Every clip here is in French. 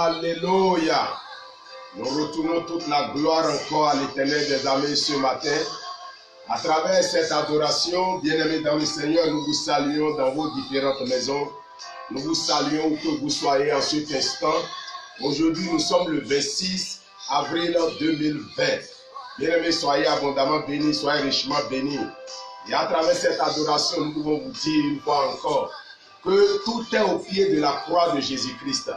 Alléluia. Nous retournons toute la gloire encore à l'Éternel des armées ce matin. À travers cette adoration, bien-aimés dans le Seigneur, nous vous saluons dans vos différentes maisons. Nous vous saluons où que vous soyez en cet instant. Aujourd'hui, nous sommes le 26 avril 2020. Bien-aimés, soyez abondamment bénis, soyez richement bénis. Et à travers cette adoration, nous pouvons vous dire une fois encore que tout est au pied de la croix de Jésus-Christ.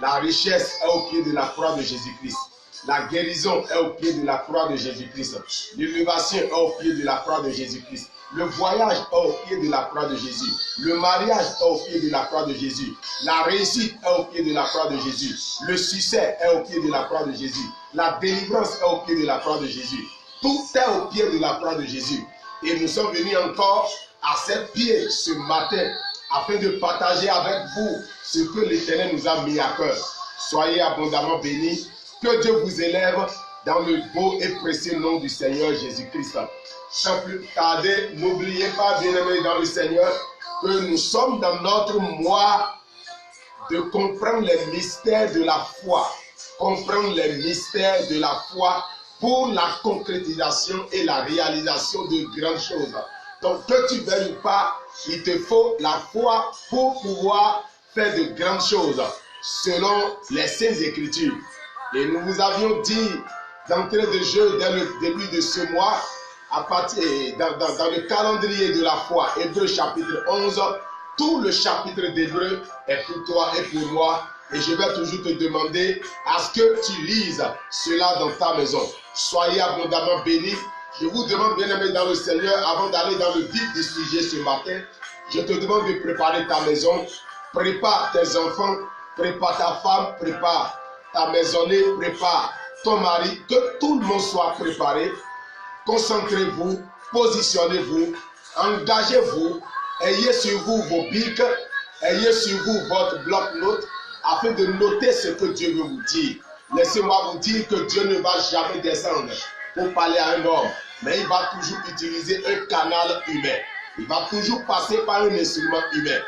La richesse est au pied de la croix de Jésus-Christ. La guérison est au pied de la croix de Jésus-Christ. L'élévation est au pied de la croix de Jésus-Christ. Le voyage est au pied de la croix de Jésus. Le mariage est au pied de la croix de Jésus. La réussite est au pied de la croix de Jésus. Le succès est au pied de la croix de Jésus. La délivrance est au pied de la croix de Jésus. Tout est au pied de la croix de Jésus. Et nous sommes venus encore à ses pieds ce matin afin de partager avec vous ce que l'Éternel nous a mis à cœur. Soyez abondamment bénis. Que Dieu vous élève dans le beau et précieux nom du Seigneur Jésus-Christ. Sans plus tarder, n'oubliez pas, bien-aimés dans le Seigneur, que nous sommes dans notre mois de comprendre les mystères de la foi. Comprendre les mystères de la foi pour la concrétisation et la réalisation de grandes choses. Donc, que tu veuilles ou pas, il te faut la foi pour pouvoir faire de grandes choses selon les Saintes Écritures. Et nous vous avions dit d'entrée de jeu dès le début de ce mois, à partir dans le calendrier de la foi, Hébreux chapitre 11, tout le chapitre d'Hébreux est pour toi et pour moi. Et je vais toujours te demander à ce que tu lises cela dans ta maison. Soyez abondamment bénis. Je vous demande, bien-aimés dans le Seigneur, avant d'aller dans le vif du sujet ce matin, je te demande de préparer ta maison. Prépare tes enfants, prépare ta femme, prépare ta maisonnée, prépare ton mari, que tout le monde soit préparé. Concentrez-vous, positionnez-vous, engagez-vous, ayez sur vous vos bics, ayez sur vous votre bloc-notes afin de noter ce que Dieu veut vous dire. Laissez-moi vous dire que Dieu ne va jamais descendre pour parler à un homme, mais il va toujours utiliser un canal humain. Il va toujours passer par un instrument humain.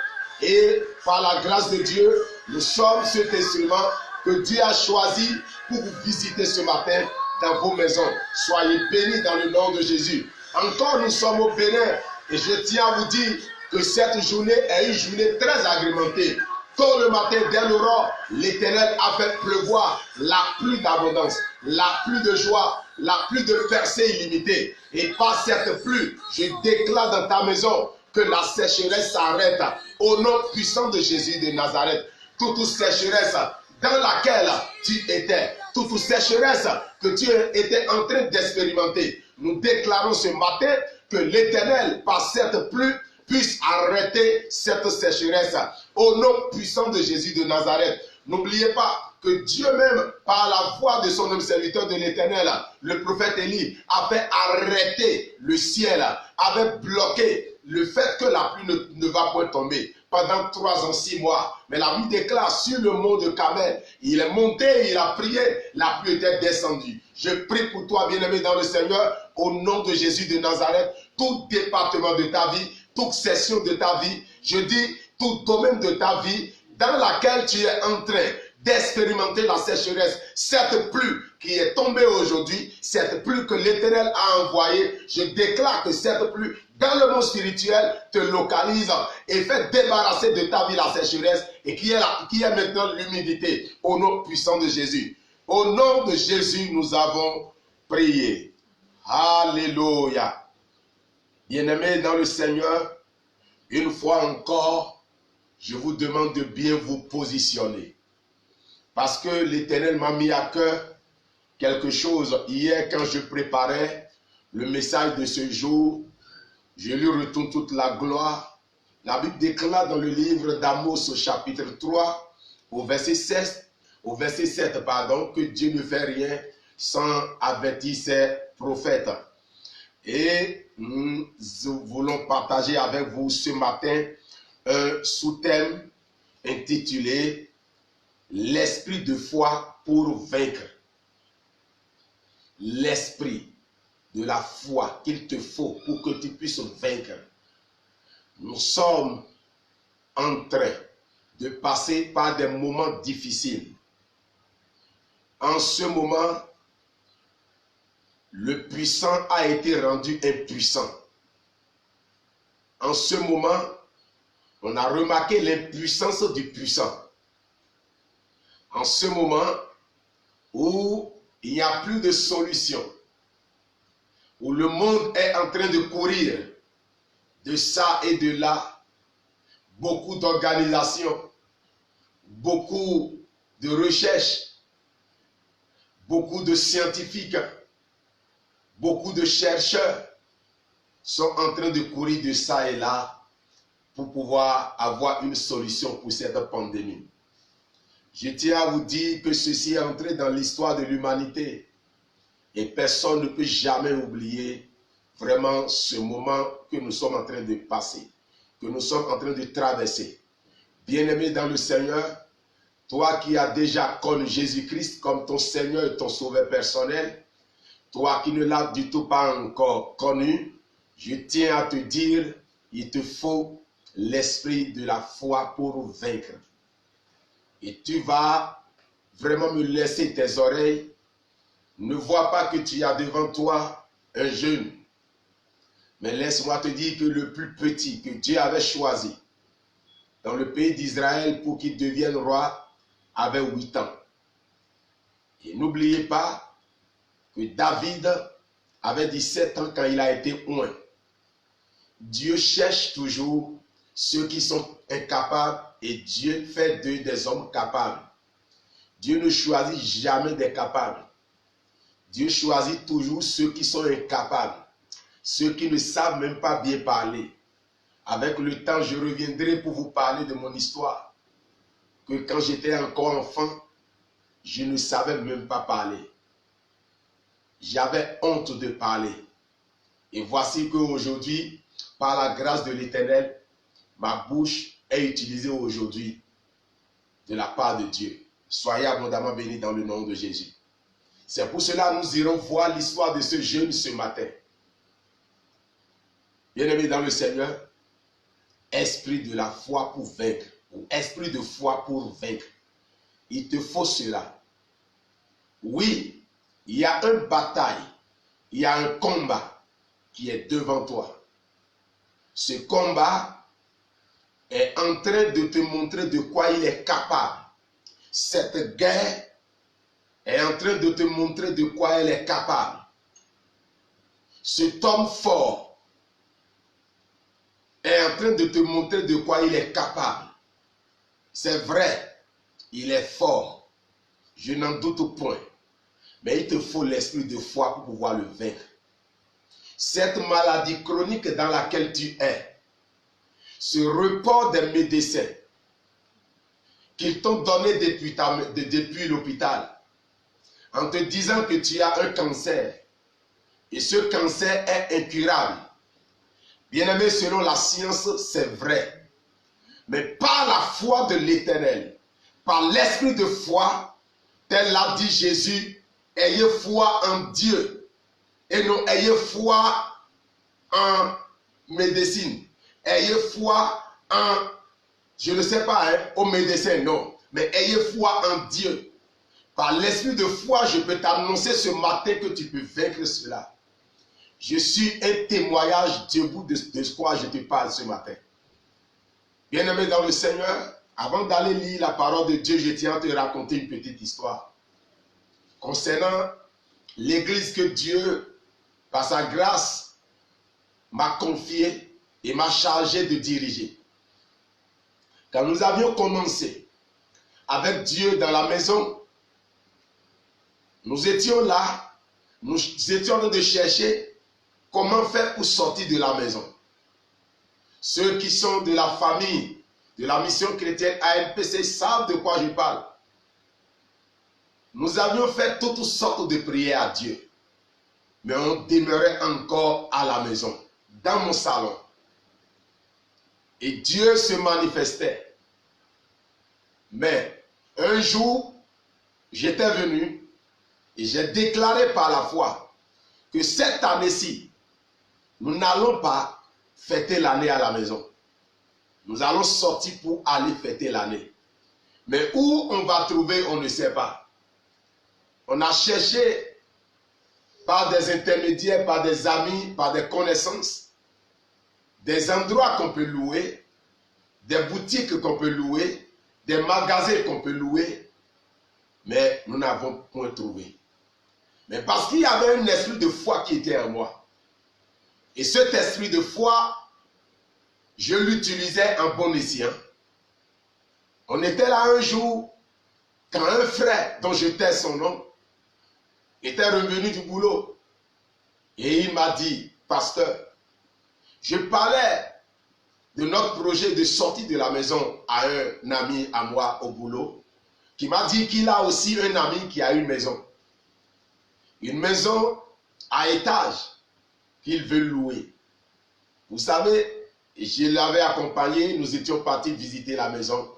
Et par la grâce de Dieu, nous sommes cet instrument que Dieu a choisi pour vous visiter ce matin dans vos maisons. Soyez bénis dans le nom de Jésus. Encore, nous sommes au Bénin et je tiens à vous dire que cette journée est une journée très agrémentée. Tôt le matin, dès l'aurore, l'Éternel a fait pleuvoir la pluie d'abondance, la pluie de joie, la pluie de percée illimitée. Et par cette pluie, je déclare dans ta maison que la sécheresse s'arrête au nom puissant de Jésus de Nazareth. Toute sécheresse dans laquelle tu étais, toute sécheresse que tu étais en train d'expérimenter, nous déclarons ce matin que l'Éternel, par cette pluie, puisse arrêter cette sécheresse au nom puissant de Jésus de Nazareth. N'oubliez pas que Dieu même, par la voix de son homme serviteur de l'Éternel, le prophète Élie, avait arrêté le ciel, avait bloqué le fait que la pluie ne va point tomber pendant 3 ans, 6 mois. Mais la Bible déclare sur le mont de Carmel, il est monté, il a prié, la pluie était descendue. Je prie pour toi, bien-aimé dans le Seigneur, au nom de Jésus de Nazareth, tout département de ta vie, toute section de ta vie, je dis tout domaine de ta vie dans laquelle tu es en train d'expérimenter la sécheresse, cette pluie qui est tombée aujourd'hui, cette pluie que l'Éternel a envoyée, je déclare que cette pluie dans le monde spirituel te localise et fait débarrasser de ta vie la sécheresse et qui est maintenant l'humidité au nom puissant de Jésus. Au nom de Jésus, nous avons prié. Alléluia. Bien-aimés dans le Seigneur, une fois encore, je vous demande de bien vous positionner. Parce que l'Éternel m'a mis à cœur quelque chose. Hier, quand je préparais le message de ce jour, je lui retourne toute la gloire. La Bible déclare dans le livre d'Amos au chapitre 3, au verset 7, que Dieu ne fait rien sans avertir ses prophètes. Et nous voulons partager avec vous ce matin un sous-thème intitulé « L'esprit de foi pour vaincre ». L'esprit de la foi qu'il te faut pour que tu puisses vaincre. Nous sommes en train de passer par des moments difficiles. en ce moment, le puissant a été rendu impuissant. En ce moment, on a remarqué l'impuissance du puissant. En ce moment où il n'y a plus de solution, où le monde est en train de courir de ça et de là, beaucoup d'organisations, beaucoup de recherches, beaucoup de scientifiques, beaucoup de chercheurs sont en train de courir de ça et là pour pouvoir avoir une solution pour cette pandémie. Je tiens à vous dire que ceci est entré dans l'histoire de l'humanité et personne ne peut jamais oublier vraiment ce moment que nous sommes en train de passer, que nous sommes en train de traverser. Bien-aimé dans le Seigneur, toi qui as déjà connu Jésus-Christ comme ton Seigneur et ton Sauveur personnel, toi qui ne l'as du tout pas encore connu, je tiens à te dire, il te faut l'esprit de la foi pour vaincre. Et tu vas vraiment me laisser tes oreilles. Ne vois pas que tu as devant toi un jeune. Mais laisse-moi te dire que le plus petit que Dieu avait choisi dans le pays d'Israël pour qu'il devienne roi avait 8 ans. Et n'oubliez pas que David avait 17 ans quand il a été oint. Dieu cherche toujours ceux qui sont incapables et Dieu fait d'eux des hommes capables. Dieu ne choisit jamais des capables. Dieu choisit toujours ceux qui sont incapables, ceux qui ne savent même pas bien parler. Avec le temps, je reviendrai pour vous parler de mon histoire. Que quand j'étais encore enfant, je ne savais même pas parler. J'avais honte de parler. Et voici qu'aujourd'hui, par la grâce de l'Éternel, ma bouche est utilisée aujourd'hui de la part de Dieu. Soyez abondamment bénis dans le nom de Jésus. C'est pour cela que nous irons voir l'histoire de ce jeune ce matin. Bien-aimé dans le Seigneur, esprit de la foi pour vaincre, ou esprit de foi pour vaincre. Il te faut cela. Oui, il y a une bataille, il y a un combat qui est devant toi. Ce combat est en train de te montrer de quoi il est capable. Cette guerre est en train de te montrer de quoi elle est capable. Cet homme fort est en train de te montrer de quoi il est capable. C'est vrai, il est fort. Je n'en doute point. Mais il te faut l'esprit de foi pour pouvoir le vaincre. Cette maladie chronique dans laquelle tu es, ce report des médecins qu'ils t'ont donné depuis l'hôpital, en te disant que tu as un cancer, et ce cancer est incurable. Bien-aimé, selon la science, c'est vrai. Mais par la foi de l'Éternel, par l'esprit de foi, tel l'a dit Jésus, ayez foi en Dieu, et non ayez foi en médecine. Ayez foi en, je ne sais pas, aux médecins, non. Mais ayez foi en Dieu. Par l'esprit de foi, je peux t'annoncer ce matin que tu peux vaincre cela. Je suis un témoignage debout de quoi je te parle ce matin. Bien-aimé dans le Seigneur, avant d'aller lire la parole de Dieu, je tiens à te raconter une petite histoire concernant l'église que Dieu, par sa grâce, m'a confiée et m'a chargé de diriger. Quand nous avions commencé avec Dieu dans la maison, nous étions là, nous étions en train de chercher comment faire pour sortir de la maison. Ceux qui sont de la famille, de la mission chrétienne ANPC savent de quoi je parle. Nous avions fait toutes sortes de prières à Dieu. Mais on demeurait encore à la maison, dans mon salon. Et Dieu se manifestait. Mais un jour, j'étais venu et j'ai déclaré par la foi que cette année-ci, nous n'allons pas fêter l'année à la maison. Nous allons sortir pour aller fêter l'année. Mais où on va trouver, on ne sait pas. On a cherché par des intermédiaires, par des amis, par des connaissances, des endroits qu'on peut louer, des boutiques qu'on peut louer, des magasins qu'on peut louer, mais nous n'avons point trouvé. Mais parce qu'il y avait un esprit de foi qui était en moi. Et cet esprit de foi, je l'utilisais en bon escient. On était là un jour, quand un frère, dont je tais son nom, était revenu du boulot. Et il m'a dit, pasteur, je parlais de notre projet de sortie de la maison à un ami à moi au boulot, qui m'a dit qu'il a aussi un ami qui a une maison. Une maison à étage qu'il veut louer. Vous savez, je l'avais accompagné, nous étions partis visiter la maison.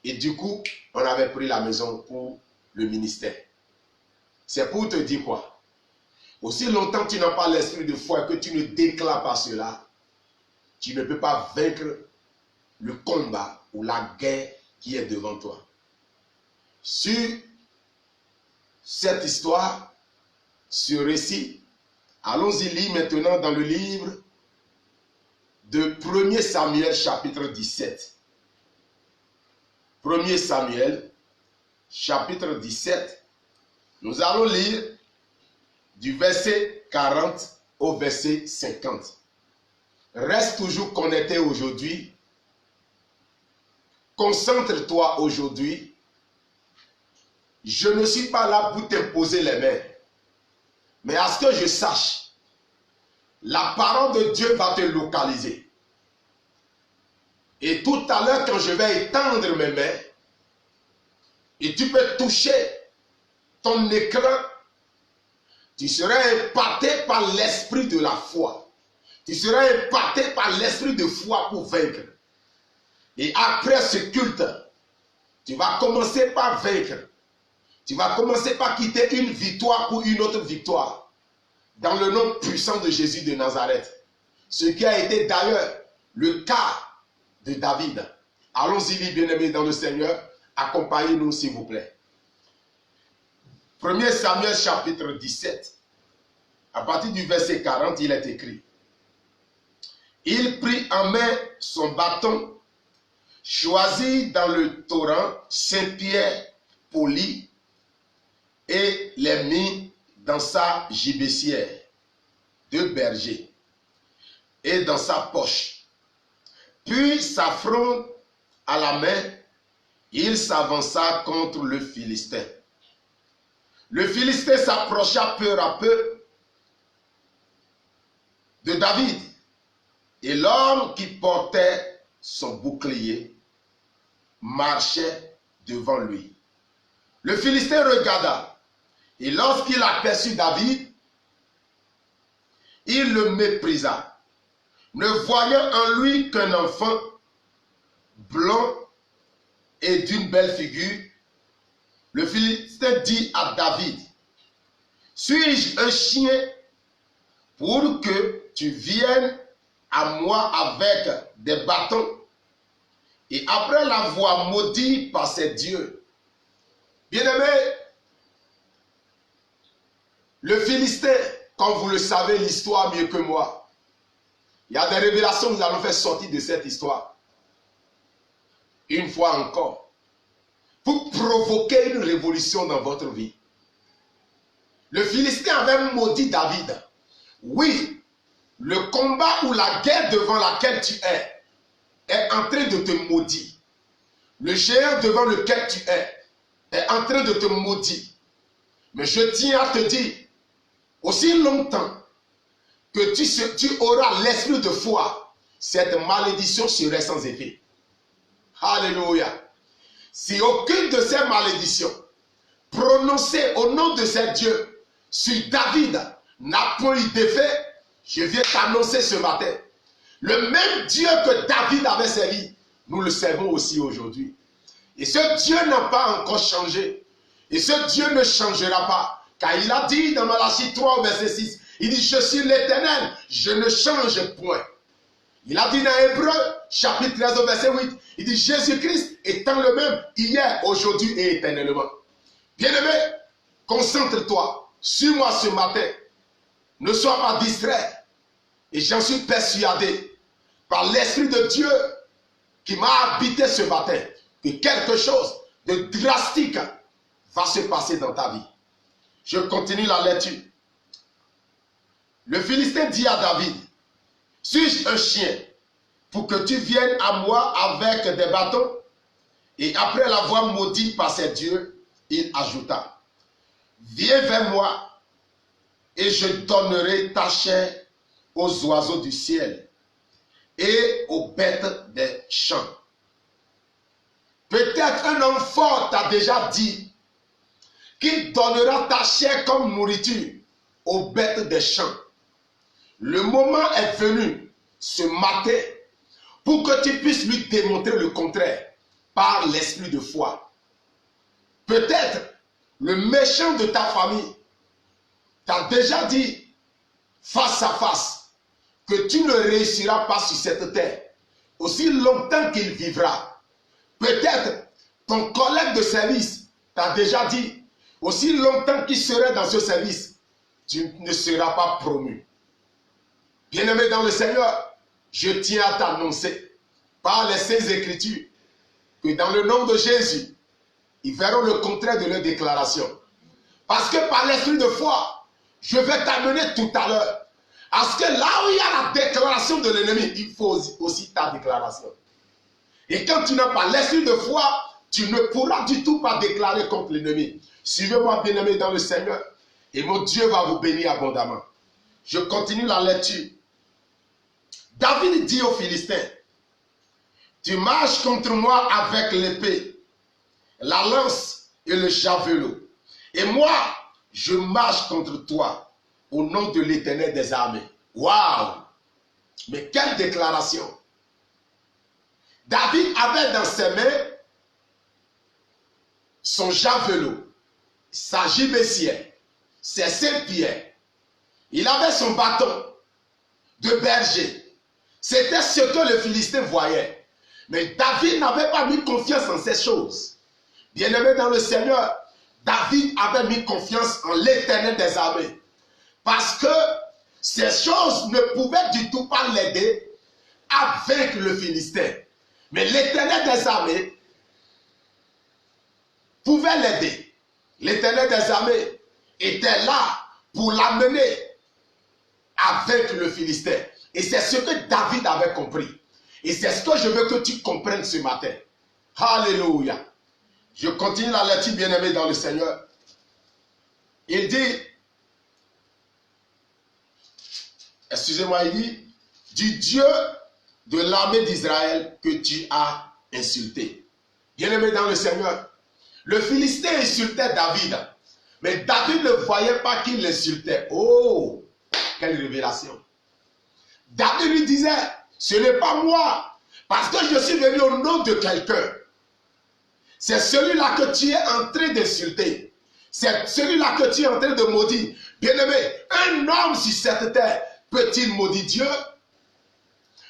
Et du coup, on avait pris la maison pour le ministère. C'est pour te dire quoi? Aussi longtemps que tu n'as pas l'esprit de foi et que tu ne déclares pas cela, tu ne peux pas vaincre le combat ou la guerre qui est devant toi. Sur cette histoire, ce récit, allons-y lire maintenant dans le livre de 1 Samuel chapitre 17. 1 Samuel chapitre 17. Nous allons lire du verset 40 au verset 50. Reste toujours connecté aujourd'hui. Concentre-toi aujourd'hui. Je ne suis pas là pour t'imposer les mains. Mais à ce que je sache, la parole de Dieu va te localiser. Et tout à l'heure, quand je vais étendre mes mains, et tu peux toucher ton écran, tu seras impacté par l'esprit de la foi. Tu seras impacté par l'esprit de foi pour vaincre. Et après ce culte, tu vas commencer par vaincre. Tu vas commencer par quitter une victoire pour une autre victoire. Dans le nom puissant de Jésus de Nazareth. Ce qui a été d'ailleurs le cas de David. Allons-y, bien-aimés dans le Seigneur. Accompagnez-nous, s'il vous plaît. 1 Samuel chapitre 17. À partir du verset 40, il est écrit. Il prit en main son bâton, choisit dans le torrent 5 pierres polies et les mit dans sa gibecière de berger et dans sa poche. Puis sa fronde à la main, il s'avança contre le Philistin. Le Philistin s'approcha peu à peu de David. Et l'homme qui portait son bouclier marchait devant lui. Le Philistin regarda. Et lorsqu'il aperçut David, il le méprisa. Ne voyant en lui qu'un enfant blond et d'une belle figure, le Philistin dit à David, « Suis-je un chien pour que tu viennes à moi avec des bâtons? » Et après l'avoir maudit par ses dieux. Bien-aimés, le Philistin, comme vous le savez, l'histoire mieux que moi, il y a des révélations que nous allons faire sortir de cette histoire. Une fois encore, pour provoquer une révolution dans votre vie. Le Philistin avait maudit David. Oui, le combat ou la guerre devant laquelle tu est en train de te maudire. Le géant devant lequel tu est en train de te maudire. Mais je tiens à te dire, aussi longtemps que tu auras l'esprit de foi, cette malédiction serait sans effet. Alléluia. Si aucune de ces malédictions prononcées au nom de ces dieux sur David n'a point eu d'effet, je viens t'annoncer ce matin. Le même Dieu que David avait servi, nous le servons aussi aujourd'hui. Et ce Dieu n'a pas encore changé. Et ce Dieu ne changera pas. Car il a dit dans Malachie 3, verset 6, il dit, je suis l'Éternel, je ne change point. Il a dit dans Hébreu, chapitre 13, verset 8, il dit, Jésus-Christ étant le même hier, aujourd'hui et éternellement. Bien-aimés, Concentre-toi. Suis-moi ce matin. Ne sois pas distrait. Et j'en suis persuadé, par l'Esprit de Dieu qui m'a habité ce matin, que quelque chose de drastique va se passer dans ta vie. Je continue la lecture. Le Philistin dit à David, suis-je un chien pour que tu viennes à moi avec des bâtons? Et après l'avoir maudit par ses dieux, il ajouta, viens vers moi et je donnerai ta chair aux oiseaux du ciel et aux bêtes des champs. Peut-être un homme fort t'a déjà dit qu'il donnera ta chair comme nourriture aux bêtes des champs. Le moment est venu ce matin pour que tu puisses lui démontrer le contraire par l'esprit de foi. Peut-être le méchant de ta famille t'a déjà dit face à face que tu ne réussiras pas sur cette terre aussi longtemps qu'il vivra. Peut-être ton collègue de service t'a déjà dit aussi longtemps qu'il serait dans ce service, tu ne seras pas promu. Bien-aimé dans le Seigneur, je tiens à t'annoncer par les Saintes Écritures que dans le nom de Jésus, ils verront le contraire de leur déclaration. Parce que par l'esprit de foi, je vais t'amener tout à l'heure. Parce que là où il y a la déclaration de l'ennemi, il faut aussi ta déclaration. Et quand tu n'as pas l'esprit de foi, tu ne pourras du tout pas déclarer contre l'ennemi. Suivez-moi, bien-aimé dans le Seigneur, et mon Dieu va vous bénir abondamment. Je continue la lecture. David dit aux Philistins, tu marches contre moi avec l'épée, la lance et le javelot. Et moi, je marche contre toi au nom de l'Éternel des armées. Waouh! Mais quelle déclaration! David avait dans ses mains son javelot, sa gibecière, ses 5 pierres. Il avait son bâton de berger. C'était ce que le Philistin voyait. Mais David n'avait pas mis confiance en ces choses. Bien-aimé dans le Seigneur, David avait mis confiance en l'Éternel des armées. Parce que ces choses ne pouvaient du tout pas l'aider à vaincre le Philistin. Mais l'Éternel des armées pouvait l'aider. L'Éternel des armées était là pour l'amener à vaincre le Philistin. Et c'est ce que David avait compris. Et c'est ce que je veux que tu comprennes ce matin. Alléluia. Je continue la lecture, bien-aimé dans le Seigneur. Il dit, excusez-moi, il dit, du Dieu de l'armée d'Israël que tu as insulté. Bien-aimé dans le Seigneur, le Philistin insultait David. Mais David ne voyait pas qu'il l'insultait. Oh, quelle révélation. David lui disait, ce n'est pas moi, parce que je suis venu au nom de quelqu'un. C'est celui-là que tu es en train d'insulter. C'est celui-là que tu es en train de maudire. Bien-aimé, un homme sur cette terre peut-il maudire Dieu?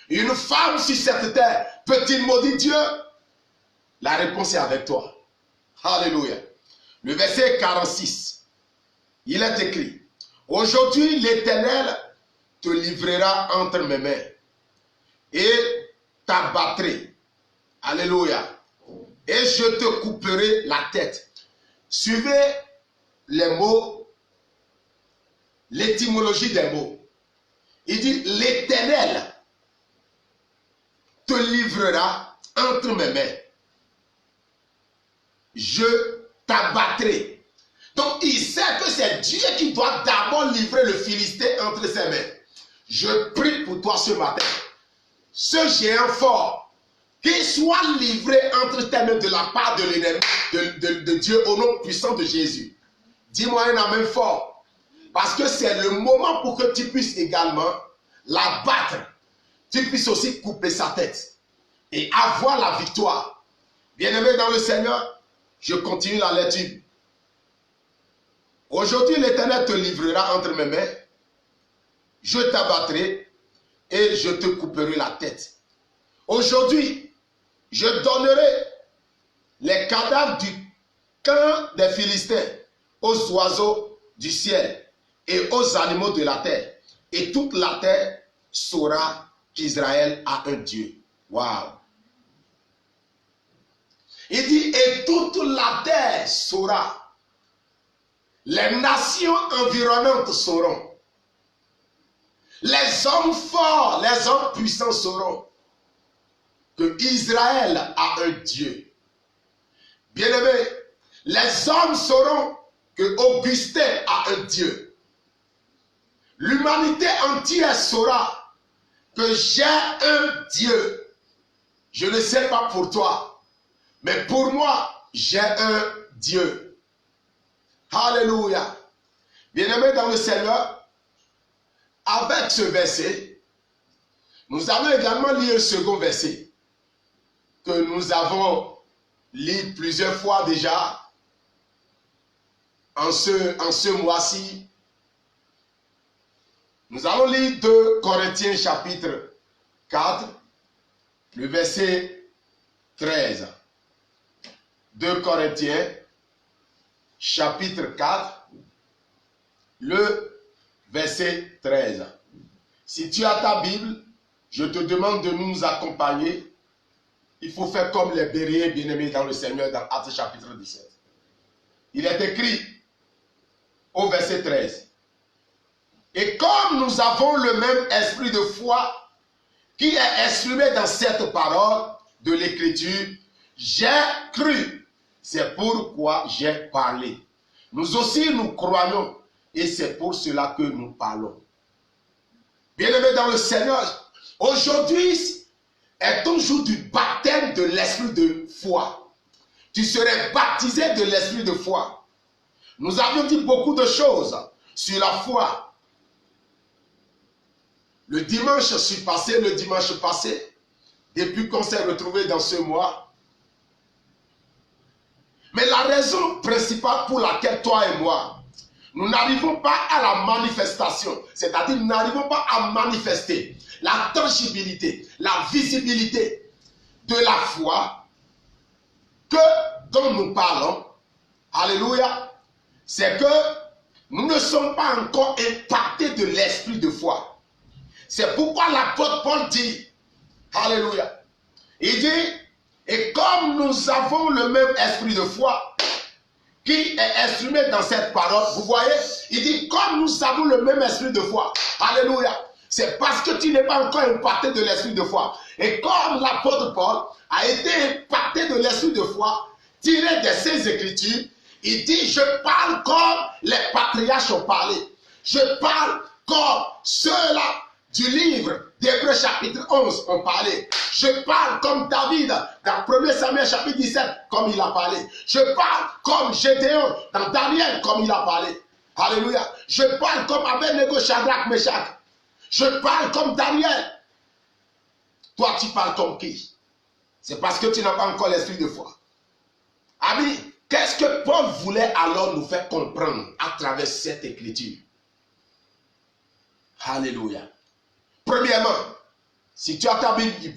Une femme sur cette terre peut-il maudire Dieu? La réponse est avec toi. Alléluia. Le verset 46, il est écrit, aujourd'hui l'Éternel te livrera entre mes mains et t'abattrai. Alléluia. Et je te couperai la tête. Suivez les mots, l'étymologie des mots. Il dit, l'Éternel te livrera entre mes mains. Je t'abattrai. Donc il sait que c'est Dieu qui doit d'abord livrer le Philistin entre ses mains. Je prie pour toi ce matin. Ce géant fort, qu'il soit livré entre tes mains de la part de l'ennemi, de Dieu au nom puissant de Jésus. Dis-moi un amen fort. Parce que c'est le moment pour que tu puisses également l'abattre. Tu puisses aussi couper sa tête. Et avoir la victoire. Bien-aimé dans le Seigneur, je continue la lecture. Aujourd'hui, l'Éternel te livrera entre mes mains. Je t'abattrai et je te couperai la tête. Aujourd'hui, je donnerai les cadavres du camp des Philistins aux oiseaux du ciel et aux animaux de la terre. Et toute la terre saura qu'Israël a un Dieu. Waouh! Il dit, et toute la terre saura. Les nations environnantes sauront. Les hommes forts, les hommes puissants sauront que Israël a un Dieu. Bien-aimés, les hommes sauront que Augustin a un Dieu. L'humanité entière saura que j'ai un Dieu. Je ne sais pas pour toi, mais pour moi, j'ai un Dieu. Alléluia. Bien-aimés dans le Seigneur, avec ce verset, nous allons également lire le second verset que nous avons lu plusieurs fois déjà en ce mois-ci. Nous allons lire 2 Corinthiens chapitre 4, le verset 13. 2 Corinthiens chapitre 4, le verset 13. Si tu as ta Bible, je te demande de nous accompagner. Il faut faire comme les béliers bien-aimés dans le Seigneur dans Actes chapitre 17. Il est écrit au verset 13. Et comme nous avons le même esprit de foi qui est exprimé dans cette parole de l'Écriture, j'ai cru, c'est pourquoi j'ai parlé. Nous aussi nous croyons et c'est pour cela que nous parlons. Bien-aimés dans le Seigneur, aujourd'hui est un jour du baptême de l'esprit de foi. Tu serais baptisé de l'esprit de foi. Nous avions dit beaucoup de choses sur la foi. Le dimanche passé, depuis qu'on s'est retrouvés dans ce mois. Mais la raison principale pour laquelle toi et moi, nous n'arrivons pas à la manifestation, c'est-à-dire nous n'arrivons pas à manifester la tangibilité, la visibilité de la foi dont nous parlons, alléluia, c'est que nous ne sommes pas encore impactés de l'esprit de foi. C'est pourquoi l'apôtre Paul dit, alléluia, il dit, et comme nous avons le même esprit de foi qui est exprimé dans cette parole, vous voyez, il dit, comme nous avons le même esprit de foi, alléluia, c'est parce que tu n'es pas encore impacté de l'esprit de foi. Et comme l'apôtre Paul a été impacté de l'esprit de foi, tiré de ses écritures, il dit, je parle comme les patriarches ont parlé. Je parle comme ceux-là du livre d'Hébreux chapitre 11 ont parlé. Je parle comme David dans 1 Samuel chapitre 17 comme il a parlé. Je parle comme Gédéon dans Daniel comme il a parlé. Alléluia. Je parle comme Abednego, Shadrach, Meshach. Je parle comme Daniel. Toi, tu parles comme qui? C'est parce que tu n'as pas encore l'esprit de foi. Ami, qu'est-ce que Paul voulait alors nous faire comprendre à travers cette écriture? Alléluia. Premièrement, si tu as ta Bible,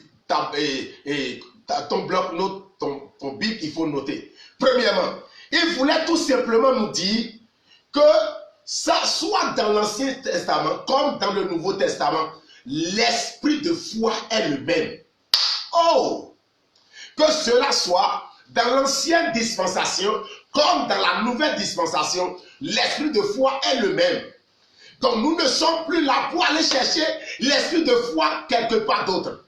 ton bloc-notes, ton Bible, il faut noter. Premièrement, il voulait tout simplement nous dire que ça soit dans l'Ancien Testament comme dans le Nouveau Testament, l'esprit de foi est le même. Oh! Que cela soit dans l'ancienne dispensation comme dans la nouvelle dispensation, l'esprit de foi est le même. Donc nous ne sommes plus là pour aller chercher l'esprit de foi quelque part d'autre.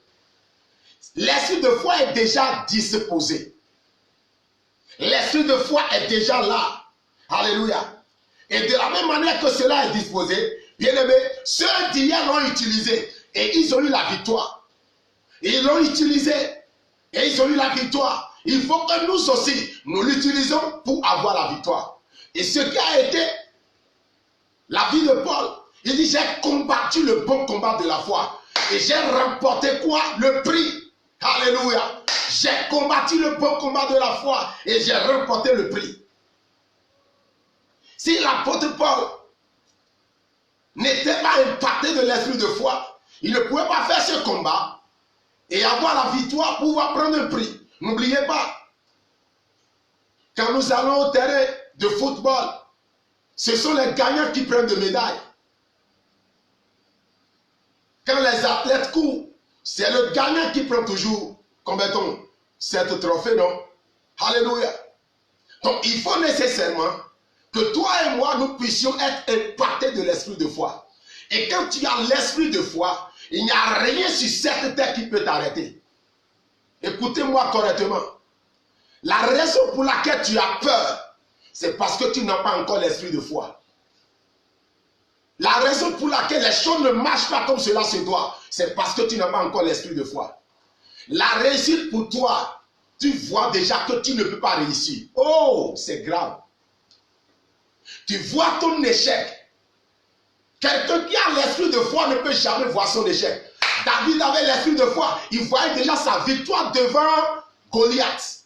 L'esprit de foi est déjà disposé. L'esprit de foi est déjà là. Alléluia. Et de la même manière que cela est disposé, bien aimé, ceux d'hier l'ont utilisé et ils ont eu la victoire. Ils l'ont utilisé et ils ont eu la victoire. Il faut que nous aussi, nous l'utilisons pour avoir la victoire. Et ce qui a été la vie de Paul, il dit, j'ai combattu le bon combat de la foi. Et j'ai remporté quoi? Le prix. Alléluia. J'ai combattu le bon combat de la foi et j'ai remporté le prix. Si l'apôtre Paul n'était pas impacté de l'esprit de foi, il ne pouvait pas faire ce combat et avoir la victoire pour pouvoir prendre un prix. N'oubliez pas, quand nous allons au terrain de football, Ce sont les gagnants qui prennent des médailles. Quand les athlètes courent, c'est le gagnant qui prend toujours, commettons, cette trophée, non? Alléluia. Donc, il faut nécessairement que toi et moi, nous puissions être impactés de l'esprit de foi. Et quand tu as l'esprit de foi, il n'y a rien sur cette terre qui peut t'arrêter. Écoutez-moi correctement. La raison pour laquelle tu as peur, c'est parce que tu n'as pas encore l'esprit de foi. La raison pour laquelle les choses ne marchent pas comme cela se doit, c'est parce que tu n'as pas encore l'esprit de foi. La réussite pour toi, tu vois déjà que tu ne peux pas réussir. Oh, c'est grave. Tu vois ton échec. Quelqu'un qui a l'esprit de foi ne peut jamais voir son échec. David avait l'esprit de foi. Il voyait déjà sa victoire devant Goliath.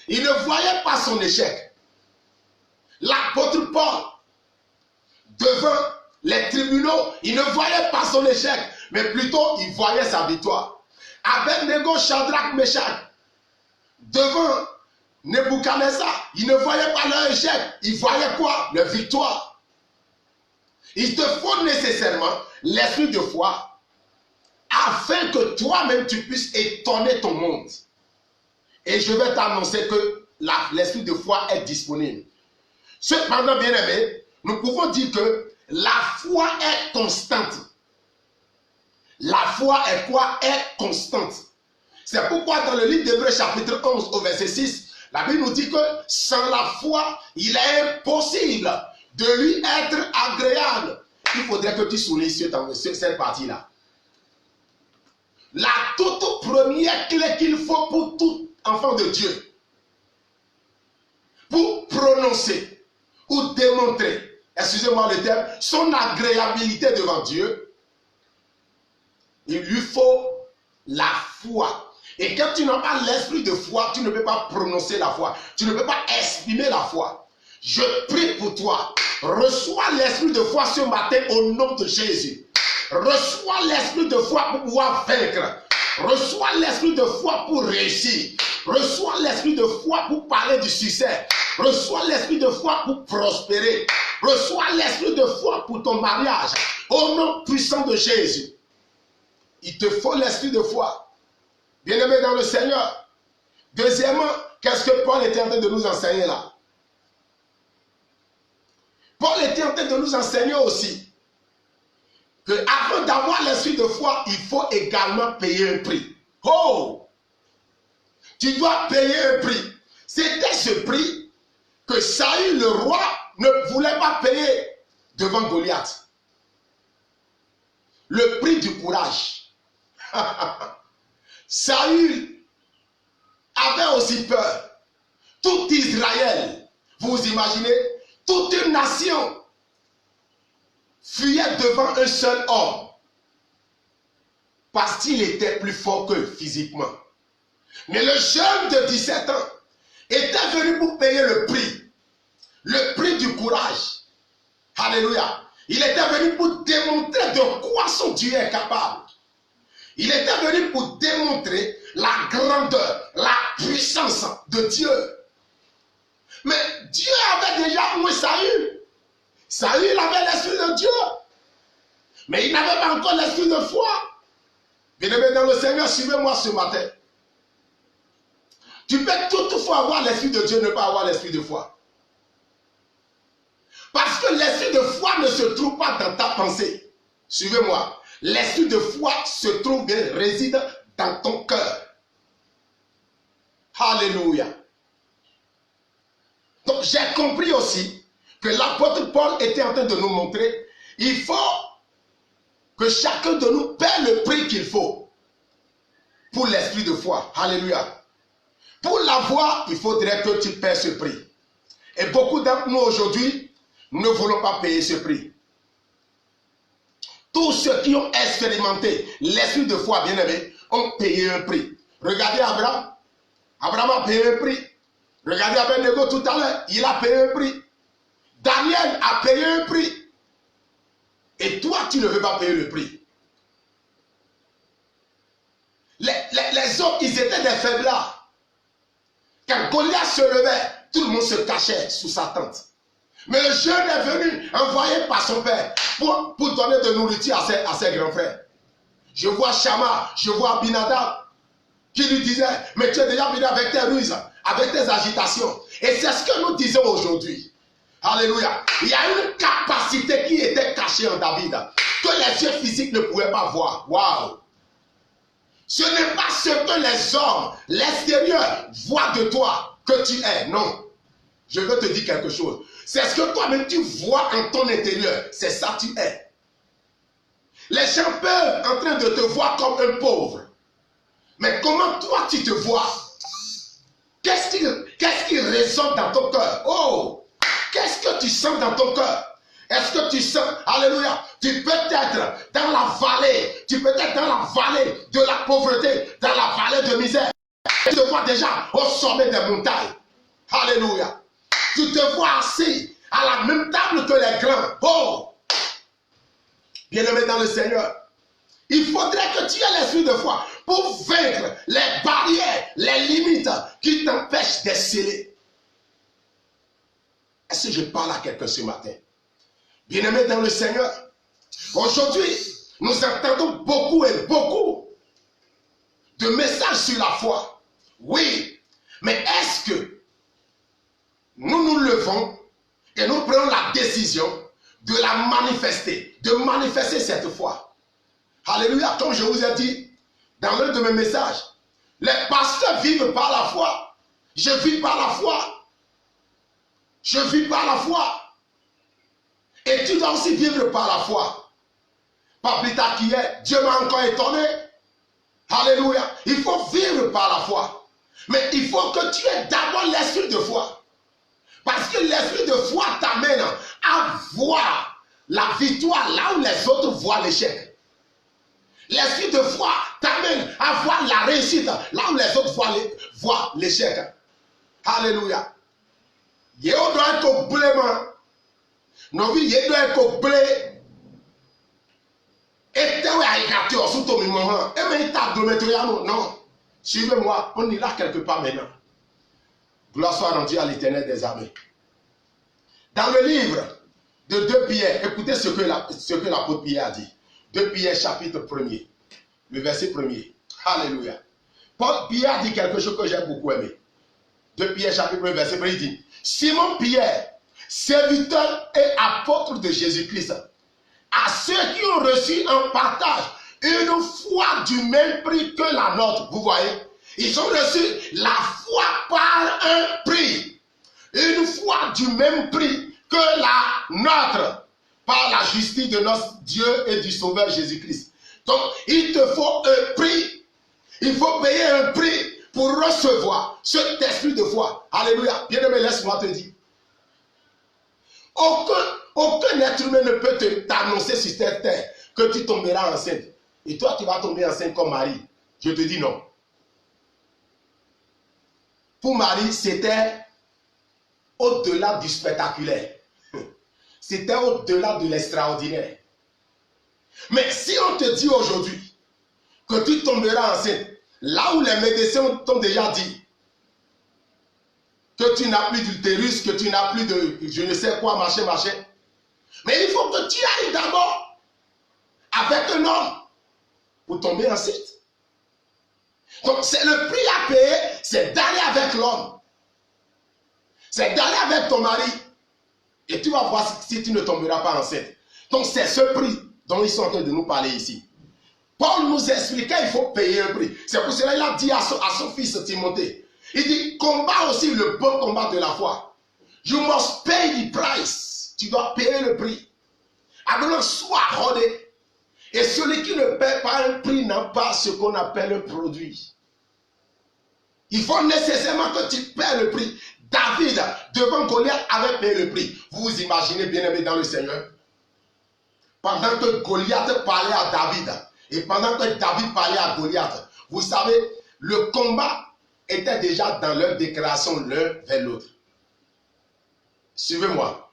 Il ne voyait pas son échec. L'apôtre Paul, devant les tribunaux, il ne voyait pas son échec, mais plutôt il voyait sa victoire. Abednego, Shadrach, Meshach, devant Nebuchadnezzar, il ne voyait pas leur échec, il voyait quoi? Leur victoire. Il te faut nécessairement l'esprit de foi afin que toi-même tu puisses étonner ton monde. Et je vais t'annoncer que l'esprit de foi est disponible. Cependant, bien aimé, nous pouvons dire que la foi est constante. La foi est quoi? Est constante. C'est pourquoi dans le livre d'Hébreux chapitre 11 au verset 6, la Bible nous dit que sans la foi, il est impossible de lui être agréable. Il faudrait que tu soulignes cette partie-là. La toute première clé qu'il faut pour tout enfant de Dieu, pour prononcer ou démontrer, excusez-moi le terme, son agréabilité devant Dieu, il lui faut la foi. Et quand tu n'as pas l'esprit de foi, tu ne peux pas prononcer la foi. Tu ne peux pas exprimer la foi. Je prie pour toi. Reçois l'esprit de foi ce matin au nom de Jésus. Reçois l'esprit de foi pour pouvoir vaincre. Reçois l'esprit de foi pour réussir. Reçois l'esprit de foi pour parler du succès. Reçois l'esprit de foi pour prospérer. Reçois l'esprit de foi pour ton mariage. Au nom puissant de Jésus. Il te faut l'esprit de foi. Bien-aimé dans le Seigneur. Deuxièmement, qu'est-ce que Paul était en train de nous enseigner là? Paul était en train de nous enseigner aussi que avant d'avoir l'esprit de foi, il faut également payer un prix. Oh! Tu dois payer un prix. C'était ce prix que Saül, le roi, ne voulait pas payer devant Goliath. Le prix du courage. Saül avait aussi peur. Tout Israël, vous imaginez, toute une nation fuyait devant un seul homme parce qu'il était plus fort qu'eux physiquement. Mais le jeune de 17 ans était venu pour payer le prix du courage. Alléluia. Il était venu pour démontrer de quoi son Dieu est capable. Il était venu pour démontrer la grandeur, la puissance de Dieu. Mais Dieu avait déjà loué Saül. Saül avait l'esprit de Dieu. Mais il n'avait pas encore l'esprit de foi. Bien-aimé dans le Seigneur, suivez-moi ce matin. Tu peux toutefois avoir l'esprit de Dieu, ne pas avoir l'esprit de foi. Parce que l'esprit de foi ne se trouve pas dans ta pensée. Suivez-moi. L'esprit de foi se trouve et réside dans ton cœur. Alléluia. Donc j'ai compris aussi que l'apôtre Paul était en train de nous montrer, il faut que chacun de nous paie le prix qu'il faut pour l'esprit de foi. Alléluia. Pour l'avoir, il faudrait que tu paies ce prix. Et beaucoup d'entre nous aujourd'hui, nous ne voulons pas payer ce prix. Tous ceux qui ont expérimenté l'esprit de foi, bien-aimé, ont payé un prix. Regardez Abraham. Abraham a payé un prix. Regardez Abednego tout à l'heure. Il a payé un prix. Daniel a payé un prix. Et toi, tu ne veux pas payer le prix. Les autres, ils étaient des faiblards. Quand Goliath se levait, tout le monde se cachait sous sa tente. Mais le jeune est venu envoyé par son père pour donner de nourriture à ses grands frères. Je vois Shama, je vois Abinadab qui lui disait, mais tu es déjà venu avec tes ruses, avec tes agitations. Et c'est ce que nous disons aujourd'hui. Alléluia. Il y a une capacité qui était cachée en David, que les yeux physiques ne pouvaient pas voir. Waouh. Ce n'est pas ce que les hommes, l'extérieur, voient de toi que tu es. Non. Je veux te dire quelque chose. C'est ce que toi-même tu vois en ton intérieur. C'est ça que tu es. Les gens peuvent en train de te voir comme un pauvre. Mais comment toi tu te vois? Qu'est-ce qui résonne dans ton cœur? Oh! Qu'est-ce que tu sens dans ton cœur? Est-ce que tu sens, alléluia, tu peux être dans la vallée, tu peux être dans la vallée de la pauvreté, dans la vallée de misère. Tu te vois déjà au sommet des montagnes. Alléluia. Tu te vois assis à la même table que les grands. Oh! Bien-aimé dans le Seigneur, il faudrait que tu aies l'esprit de foi pour vaincre les barrières, les limites qui t'empêchent d'exceller. Est-ce que je parle à quelqu'un ce matin? Bien-aimé dans le Seigneur, aujourd'hui, nous entendons beaucoup et beaucoup de messages sur la foi. Oui, mais est-ce que nous nous levons et nous prenons la décision de la manifester, de manifester cette foi? Alléluia, comme je vous ai dit dans l'un de mes messages, les pasteurs vivent par la foi. Je vis par la foi. Je vis par la foi. Et tu dois aussi vivre par la foi. Pas plus tard qu'hier, Dieu m'a encore étonné. Alléluia. Il faut vivre par la foi. Mais il faut que tu aies d'abord l'esprit de foi. Parce que l'esprit de foi t'amène à voir la victoire là où les autres voient l'échec. L'esprit de foi t'amène à voir la réussite là où les autres voient l'échec. Alléluia. Yéo doit être au blême. Nos vies, yéo doit être au blé. Et tu es écarté au sous ton moment. Et mais t'as non. Suivez-moi, on ira quelque part maintenant. Gloire soit rendue à l'Éternel des armées. Dans le livre de 2 Pierre, écoutez ce que l'apôtre Pierre a dit. 2 Pierre chapitre 1er, le verset 1er. Alléluia. Pierre a dit quelque chose que j'ai beaucoup aimé. 2 Pierre chapitre 1, verset 1, il dit, Simon Pierre, serviteur et apôtre de Jésus-Christ, à ceux qui ont reçu en partage une foi du même prix que la nôtre. Vous voyez, ils ont reçu la foi par un prix. Une foi du même prix que la nôtre, par la justice de notre Dieu et du Sauveur Jésus-Christ. Donc, il te faut un prix. Il faut payer un prix pour recevoir cet esprit de foi. Alléluia. Bien-aimé, laisse-moi te dire. Aucun être humain ne peut t'annoncer sur cette terre que tu tomberas enceinte. Et toi, tu vas tomber enceinte comme Marie. Je te dis non. Pour Marie, c'était au-delà du spectaculaire. C'était au-delà de l'extraordinaire. Mais si on te dit aujourd'hui que tu tomberas enceinte, là où les médecins t'ont déjà dit que tu n'as plus d'utérus, que tu n'as plus de je ne sais quoi, machin. Mais il faut que tu ailles d'abord avec un homme pour tomber enceinte. Donc c'est le prix à payer, c'est d'aller avec l'homme. C'est d'aller avec ton mari. Et tu vas voir si tu ne tomberas pas enceinte. Donc c'est ce prix dont ils sont en train de nous parler ici. Paul nous expliquait qu'il faut payer un prix. C'est pour cela qu'il a dit à son fils Timothée, il dit, combat aussi le bon combat de la foi. You must pay the price. Tu dois payer le prix. Alors sois rodé. Et celui qui ne paie pas un prix n'a pas ce qu'on appelle un produit. Il faut nécessairement que tu paies le prix. David, devant Goliath, avait payé le prix. Vous vous imaginez, bien-aimé dans le Seigneur, pendant que Goliath parlait à David, et pendant que David parlait à Goliath, vous savez, le combat était déjà dans leur déclaration l'un vers l'autre. Suivez-moi.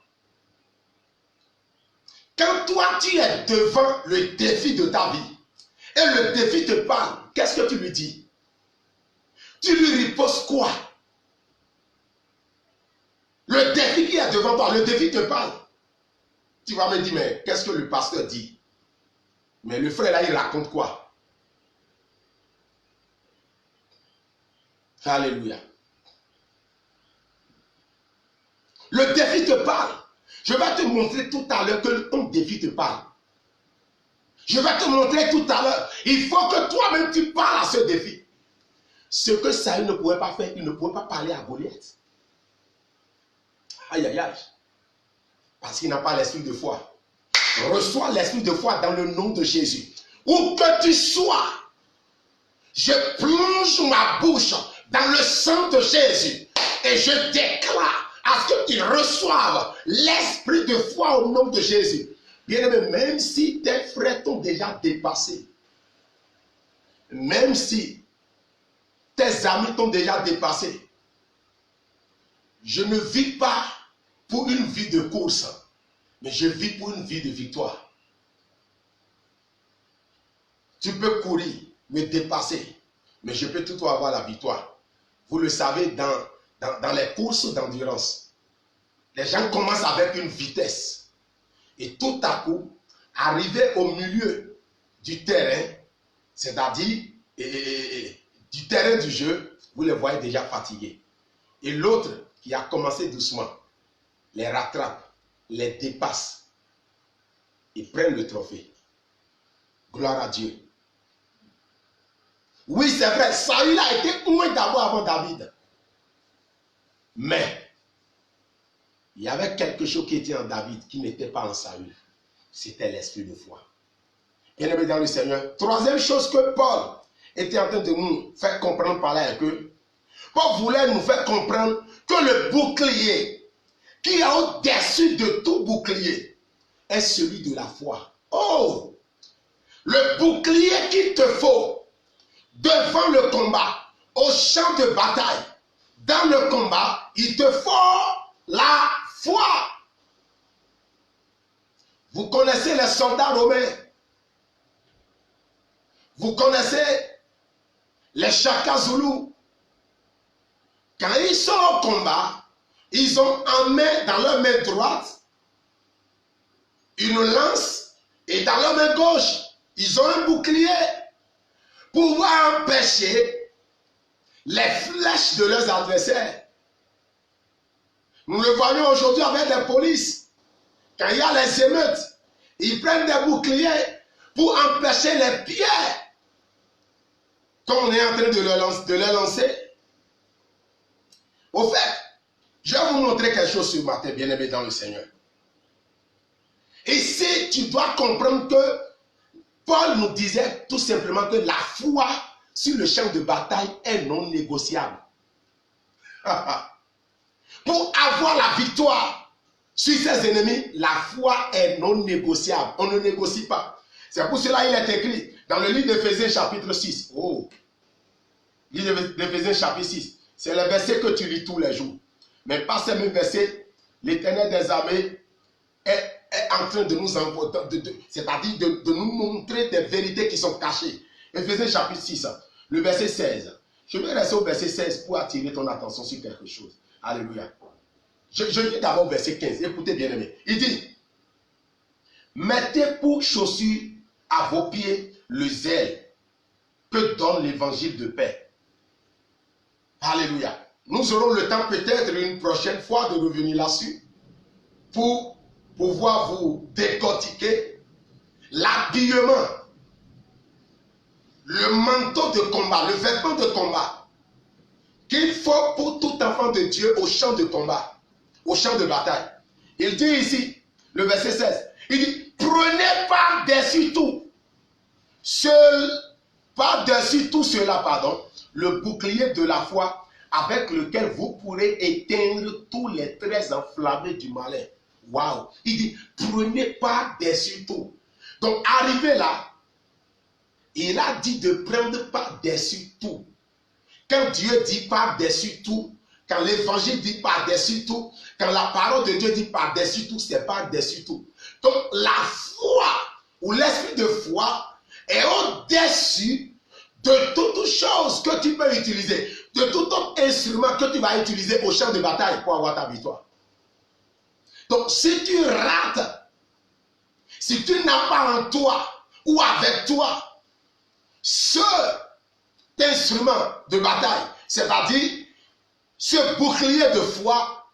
Quand toi, tu es devant le défi de ta vie, et le défi te parle, qu'est-ce que tu lui dis? Tu lui reposes quoi? Le défi qui est devant toi, le défi te parle. Tu vas me dire, mais qu'est-ce que le pasteur dit? Mais le frère là, il raconte quoi? Alléluia. Le défi te parle. Je vais te montrer tout à l'heure que ton défi te parle. Je vais te montrer tout à l'heure. Il faut que toi-même tu parles à ce défi. Ce que Saül ne pouvait pas faire, il ne pouvait pas parler à Goliath. Aïe, aïe, aïe. Parce qu'il n'a pas l'esprit de foi. Reçois l'esprit de foi dans le nom de Jésus. Où que tu sois, je plonge ma bouche dans le sang de Jésus et je déclare à ce qu'ils reçoivent l'esprit de foi au nom de Jésus. Bien-aimé, même si tes frères t'ont déjà dépassé, même si tes amis t'ont déjà dépassé, je ne vis pas pour une vie de course, mais je vis pour une vie de victoire. Tu peux courir, me dépasser, mais je peux toujours avoir la victoire. Vous le savez, dans les courses d'endurance, les gens commencent avec une vitesse. Et tout à coup, arrivé au milieu du terrain, c'est-à-dire du terrain du jeu, vous les voyez déjà fatigués. Et l'autre qui a commencé doucement, les rattrape, les dépasse et prennent le trophée. Gloire à Dieu. Oui, c'est vrai, Saül a été moins d'abord avant David. Mais, il y avait quelque chose qui était en David qui n'était pas en Saül. C'était l'esprit de foi. Bien-aimé dans le Seigneur. Troisième chose que Paul était en train de nous faire comprendre par là, que Paul voulait nous faire comprendre que le bouclier qui est au-dessus de tout bouclier est celui de la foi. Oh! Le bouclier qu'il te faut devant le combat, au champ de bataille, dans le combat, il te faut la foi. Vous connaissez les soldats romains. Vous connaissez les Shaka Zulu. Quand ils sont au combat, ils ont dans leur main droite une lance et dans leur main gauche, ils ont un bouclier pour pouvoir empêcher les flèches de leurs adversaires. Nous le voyons aujourd'hui avec les polices. Quand il y a les émeutes, ils prennent des boucliers pour empêcher les pierres qu'on est en train de les lancer. Au fait, je vais vous montrer quelque chose ce matin, bien-aimé dans le Seigneur. Ici, tu dois comprendre que Paul nous disait tout simplement que la foi sur le champ de bataille est non négociable. Pour avoir la victoire sur ses ennemis, la foi est non négociable. On ne négocie pas. C'est pour cela qu'il est écrit dans le livre d'Éphésiens chapitre 6. Oh! Livre d'Éphésiens chapitre 6. C'est le verset que tu lis tous les jours. Mais par ces mêmes versets, l'Éternel des armées est en train de nous envoyer, c'est-à-dire de nous montrer des vérités qui sont cachées. Éphésiens chapitre 6, le verset 16. Je vais rester au verset 16 pour attirer ton attention sur quelque chose. Alléluia. Je lis d'abord au verset 15. Écoutez bien aimé. Il dit, mettez pour chaussure à vos pieds le zèle que donne l'évangile de paix. Alléluia. Nous aurons le temps peut-être une prochaine fois de revenir là-dessus pour pouvoir vous décortiquer l'habillement, le manteau de combat, le vêtement de combat qu'il faut pour tout enfant de Dieu au champ de combat, au champ de bataille. Il dit ici, le verset 16, il dit, prenez par-dessus tout, par-dessus tout cela, pardon, le bouclier de la foi avec lequel vous pourrez éteindre tous les traits enflammés du malin. Waouh! Il dit, prenez par-dessus tout. Donc, arrivé là, il a dit de prendre par-dessus tout. Quand Dieu dit par-dessus tout, quand l'évangile dit par-dessus tout, quand la parole de Dieu dit par-dessus tout, c'est par-dessus tout. Donc, la foi ou l'esprit de foi est au-dessus de toute chose que tu peux utiliser, de tout autre instrument que tu vas utiliser au champ de bataille pour avoir ta victoire. Donc, si tu rates, si tu n'as pas en toi ou avec toi cet instrument de bataille, c'est-à-dire ce bouclier de foi,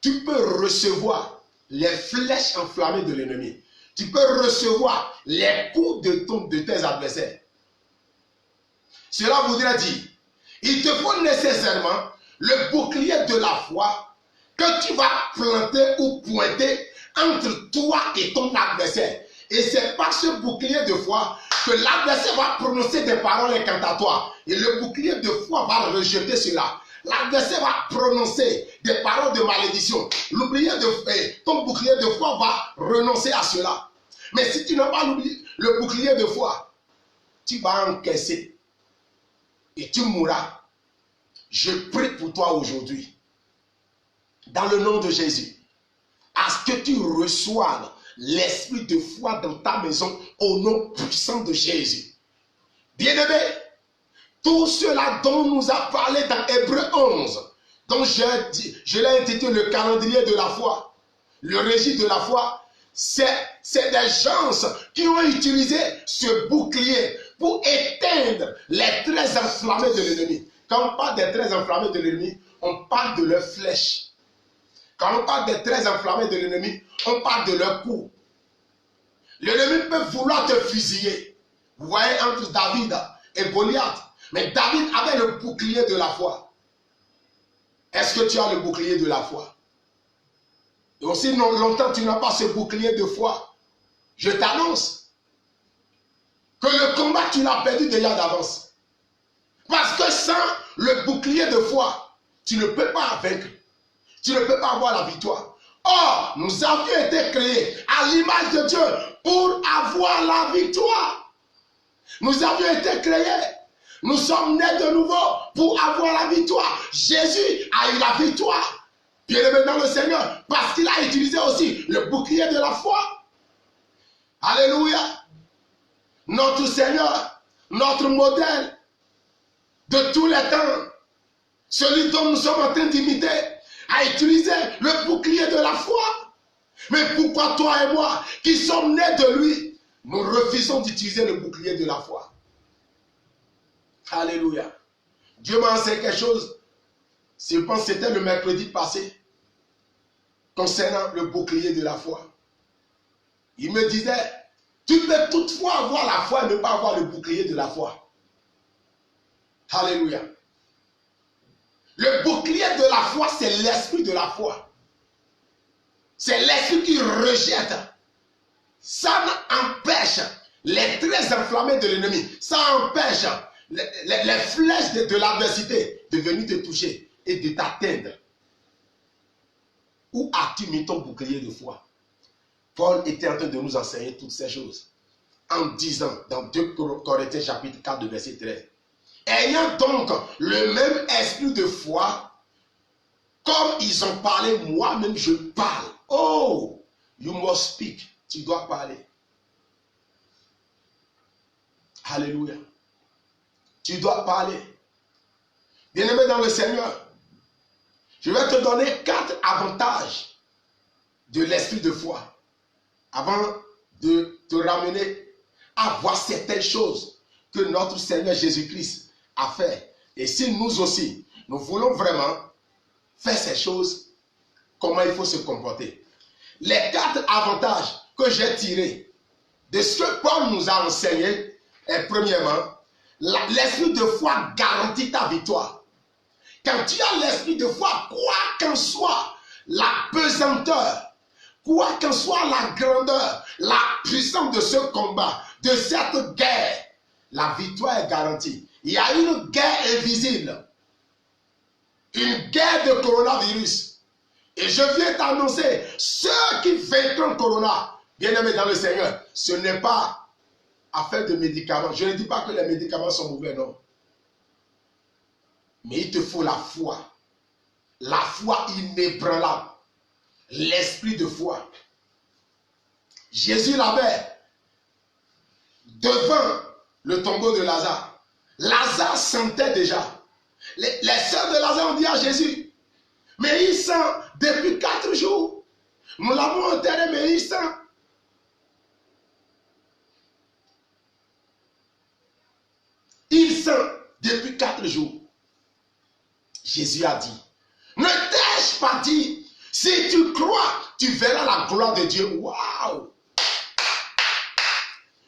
tu peux recevoir les flèches enflammées de l'ennemi. Tu peux recevoir les coups de tes adversaires. Cela voudrait dire, il te faut nécessairement le bouclier de la foi que tu vas planter ou pointer entre toi et ton adversaire. Et c'est par ce bouclier de foi que l'adversaire va prononcer des paroles incantatoires. Et le bouclier de foi va rejeter cela. L'adversaire va prononcer des paroles de malédiction. Ton bouclier de foi va renoncer à cela. Mais si tu n'as pas le bouclier de foi, tu vas encaisser et tu mourras. Je prie pour toi aujourd'hui, dans le nom de Jésus, à ce que tu reçoives l'esprit de foi dans ta maison au nom puissant de Jésus. Bien-aimé, tout cela dont nous a parlé dans Hébreux 11, dont je l'ai intitulé le calendrier de la foi, le registre de la foi, c'est des gens qui ont utilisé ce bouclier pour éteindre les traits enflammés de l'ennemi. Quand on parle des traits enflammés de l'ennemi, on parle de leurs flèches. Quand on parle des traits enflammés de l'ennemi, on parle de leurs coups. L'ennemi peut vouloir te fusiller. Vous voyez, entre David et Goliath. Mais David avait le bouclier de la foi. Est-ce que tu as le bouclier de la foi? Et aussi longtemps tu n'as pas ce bouclier de foi, je t'annonce que le combat tu l'as perdu déjà d'avance. Parce que sans le bouclier de foi, tu ne peux pas vaincre. Tu ne peux pas avoir la victoire. Or, nous avions été créés à l'image de Dieu pour avoir la victoire. Nous avions été créés. Nous sommes nés de nouveau pour avoir la victoire. Jésus a eu la victoire. Bien-aimé dans le Seigneur, parce qu'il a utilisé aussi le bouclier de la foi. Alléluia. Notre Seigneur, notre modèle de tous les temps, celui dont nous sommes en train d'imiter, a utilisé le bouclier de la foi. Mais pourquoi toi et moi, qui sommes nés de lui, nous refusons d'utiliser le bouclier de la foi? Alléluia. Dieu m'a enseigné quelque chose. Je pense que c'était le mercredi passé, concernant le bouclier de la foi. Il me disait, tu peux toutefois avoir la foi et ne pas avoir le bouclier de la foi. Alléluia. Le bouclier de la foi, c'est l'esprit de la foi. C'est l'esprit qui rejette. Ça empêche les traits enflammés de l'ennemi. Ça empêche les flèches de l'adversité de venir te toucher et de t'atteindre. Où as-tu mis ton bouclier de foi? Paul était en train de nous enseigner toutes ces choses en disant dans 2 Corinthiens chapitre 4 verset 13. Ayant donc le même esprit de foi, comme ils ont parlé, moi-même je parle. Oh, you must speak. Tu dois parler. Alléluia. Tu dois parler. Bien-aimé dans le Seigneur, je vais te donner 4 avantages de l'esprit de foi avant de te ramener à voir certaines choses que notre Seigneur Jésus-Christ a fait. Et si nous aussi, nous voulons vraiment faire ces choses, comment il faut se comporter. Les 4 avantages que j'ai tirés de ce que Paul nous a enseigné est premièrement, l'esprit de foi garantit ta victoire. Quand tu as l'esprit de foi, quoi qu'en soit la pesanteur, quoi qu'en soit la grandeur, la puissance de ce combat, de cette guerre, la victoire est garantie. Il y a une guerre invisible, une guerre de coronavirus. Et je viens t'annoncer, ceux qui vaincront Corona, bien-aimés dans le Seigneur, ce n'est pas affaire de médicaments. Je ne dis pas que les médicaments sont mauvais, non. Mais il te faut la foi inébranlable, l'esprit de foi. Jésus l'avait devant le tombeau de Lazare. Lazare sentait déjà. Les sœurs de Lazare ont dit à Jésus, mais il sent depuis 4 jours. Nous l'avons enterré, mais il sent. Il sent depuis 4 jours. Jésus a dit, ne t'ai-je pas dit, si tu crois, tu verras la gloire de Dieu. Waouh!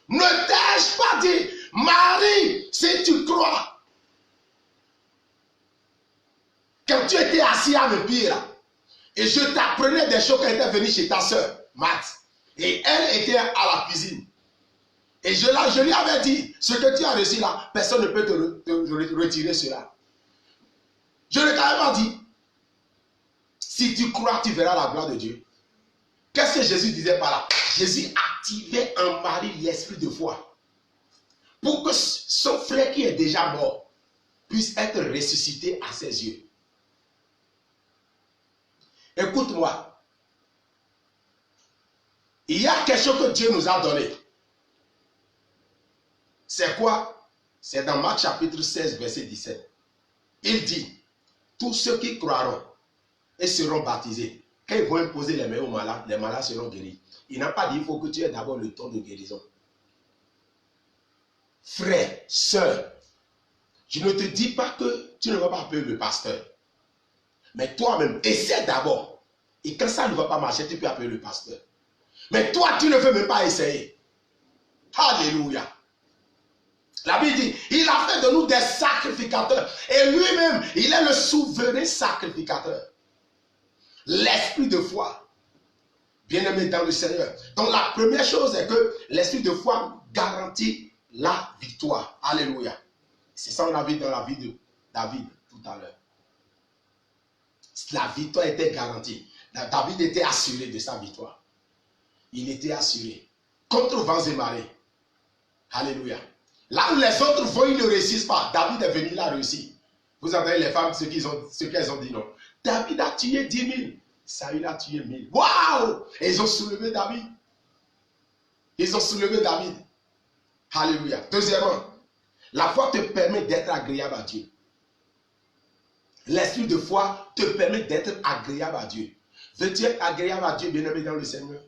Ne t'ai-je pas dit, Marie, si tu crois. Quand tu étais assis à me pire, et je t'apprenais des choses quand elle était venue chez ta soeur, Matt, et elle était à la cuisine. Et je lui avais dit, ce que tu as reçu là, personne ne peut te retirer cela. Je lui ai carrément dit, si tu crois, tu verras la gloire de Dieu. Qu'est-ce que Jésus disait par là? Jésus activait en Marie l'esprit de foi. Pour que son frère qui est déjà mort puisse être ressuscité à ses yeux. Écoute-moi. Il y a quelque chose que Dieu nous a donné. C'est quoi? C'est dans Marc chapitre 16, verset 17. Il dit, tous ceux qui croiront et seront baptisés, quand ils vont imposer les mains aux malades, les malades seront guéris. Il n'a pas dit, il faut que tu aies d'abord le temps de guérison. Frère, sœur, je ne te dis pas que tu ne vas pas appeler le pasteur. Mais toi-même, essaie d'abord. Et quand ça ne va pas marcher, tu peux appeler le pasteur. Mais toi, tu ne veux même pas essayer. Alléluia. La Bible dit, il a fait de nous des sacrificateurs. Et lui-même, il est le souverain sacrificateur. L'esprit de foi. Bien-aimé dans le Seigneur. Donc la première chose est que l'esprit de foi garantit la victoire. Alléluia. C'est ça qu'on a vu dans la vie de David tout à l'heure. La victoire était garantie. David était assuré de sa victoire. Il était assuré. Contre vents et marées. Alléluia. Là où les autres vont, ils ne réussissent pas. David est venu, il a réussi. Vous entendez les femmes, ce qu'elles ont dit, non. David a tué 10 000. Saül a tué 1000. Waouh! Et ils ont soulevé David. Ils ont soulevé David. Alléluia. Deuxièmement, la foi te permet d'être agréable à Dieu. L'esprit de foi te permet d'être agréable à Dieu. Veux-tu être agréable à Dieu, bien-aimé dans le Seigneur?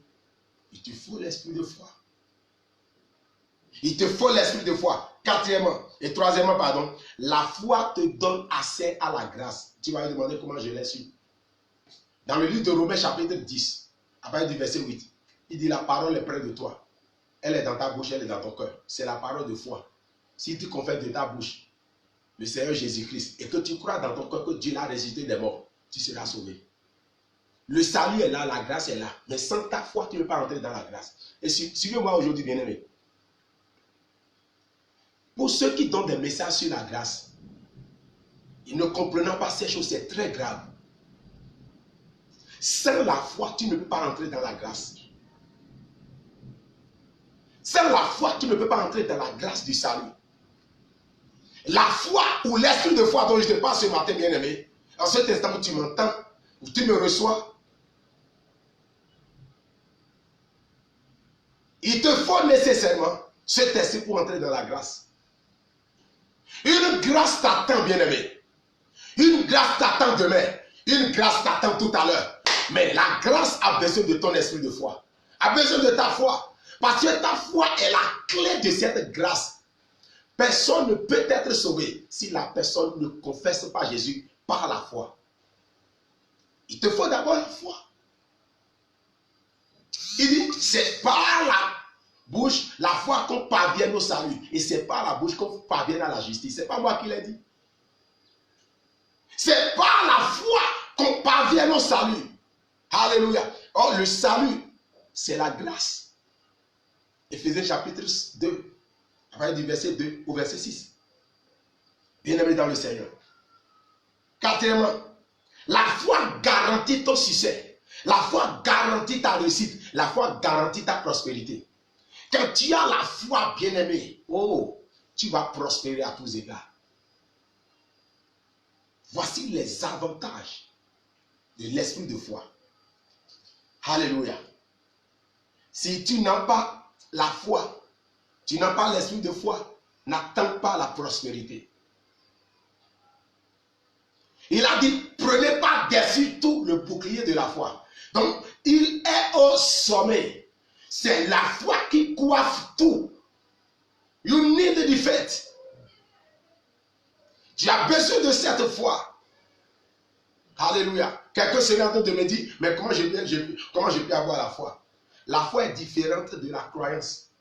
Il te faut l'esprit de foi. Il te faut l'esprit de foi. Quatrièmement et troisièmement, pardon, la foi te donne accès à la grâce. Tu vas me demander comment je l'ai su. Dans le livre de Romains chapitre 10, à partir du verset 8, il dit la parole est près de toi. Elle est dans ta bouche, elle est dans ton cœur. C'est la parole de foi. Si tu confesses de ta bouche le Seigneur Jésus-Christ et que tu crois dans ton cœur que Dieu l'a ressuscité des morts, tu seras sauvé. Le salut est là, la grâce est là. Mais sans ta foi, tu ne peux pas entrer dans la grâce. Et suivez-moi aujourd'hui, bien-aimé. Pour ceux qui donnent des messages sur la grâce, ils ne comprenant pas ces choses, c'est très grave. Sans la foi, tu ne peux pas entrer dans la grâce. Sans la foi, tu ne peux pas entrer dans la grâce du salut. La foi ou l'esprit de foi dont je te parle ce matin, bien-aimé, en cet instant où tu m'entends, où tu me reçois, il te faut nécessairement cet esprit pour entrer dans la grâce. Une grâce t'attend, bien-aimé. Une grâce t'attend demain. Une grâce t'attend tout à l'heure. Mais la grâce a besoin de ton esprit de foi. A besoin de ta foi. Parce que ta foi est la clé de cette grâce. Personne ne peut être sauvé si la personne ne confesse pas Jésus par la foi. Il te faut d'abord la foi. Il dit, c'est par la bouche, la foi qu'on parvienne au salut. Et c'est par la bouche qu'on parvienne à la justice. C'est pas moi qui l'ai dit. C'est par la foi qu'on parvienne au salut. Alléluia. Or, le salut, c'est la grâce. Éphésiens chapitre 2, à partir du verset 2 au verset 6. Bien-aimé dans le Seigneur. Quatrièmement, la foi garantit ton succès. La foi garantit ta réussite. La foi garantit ta prospérité. Quand tu as la foi, bien-aimé, oh, tu vas prospérer à tous égards. Voici les avantages de l'esprit de foi. Alléluia. Si tu n'as pas la foi, tu n'as pas l'esprit de foi, n'attends pas la prospérité. Il a dit, prenez pas dessus tout le bouclier de la foi. Donc, Il est au sommet. C'est la foi qui coiffe tout. You need the faith. Tu as besoin de cette foi. Alléluia. Quelqu'un serait en train de me dire, mais comment je peux avoir la foi? La foi est différente de la croyance.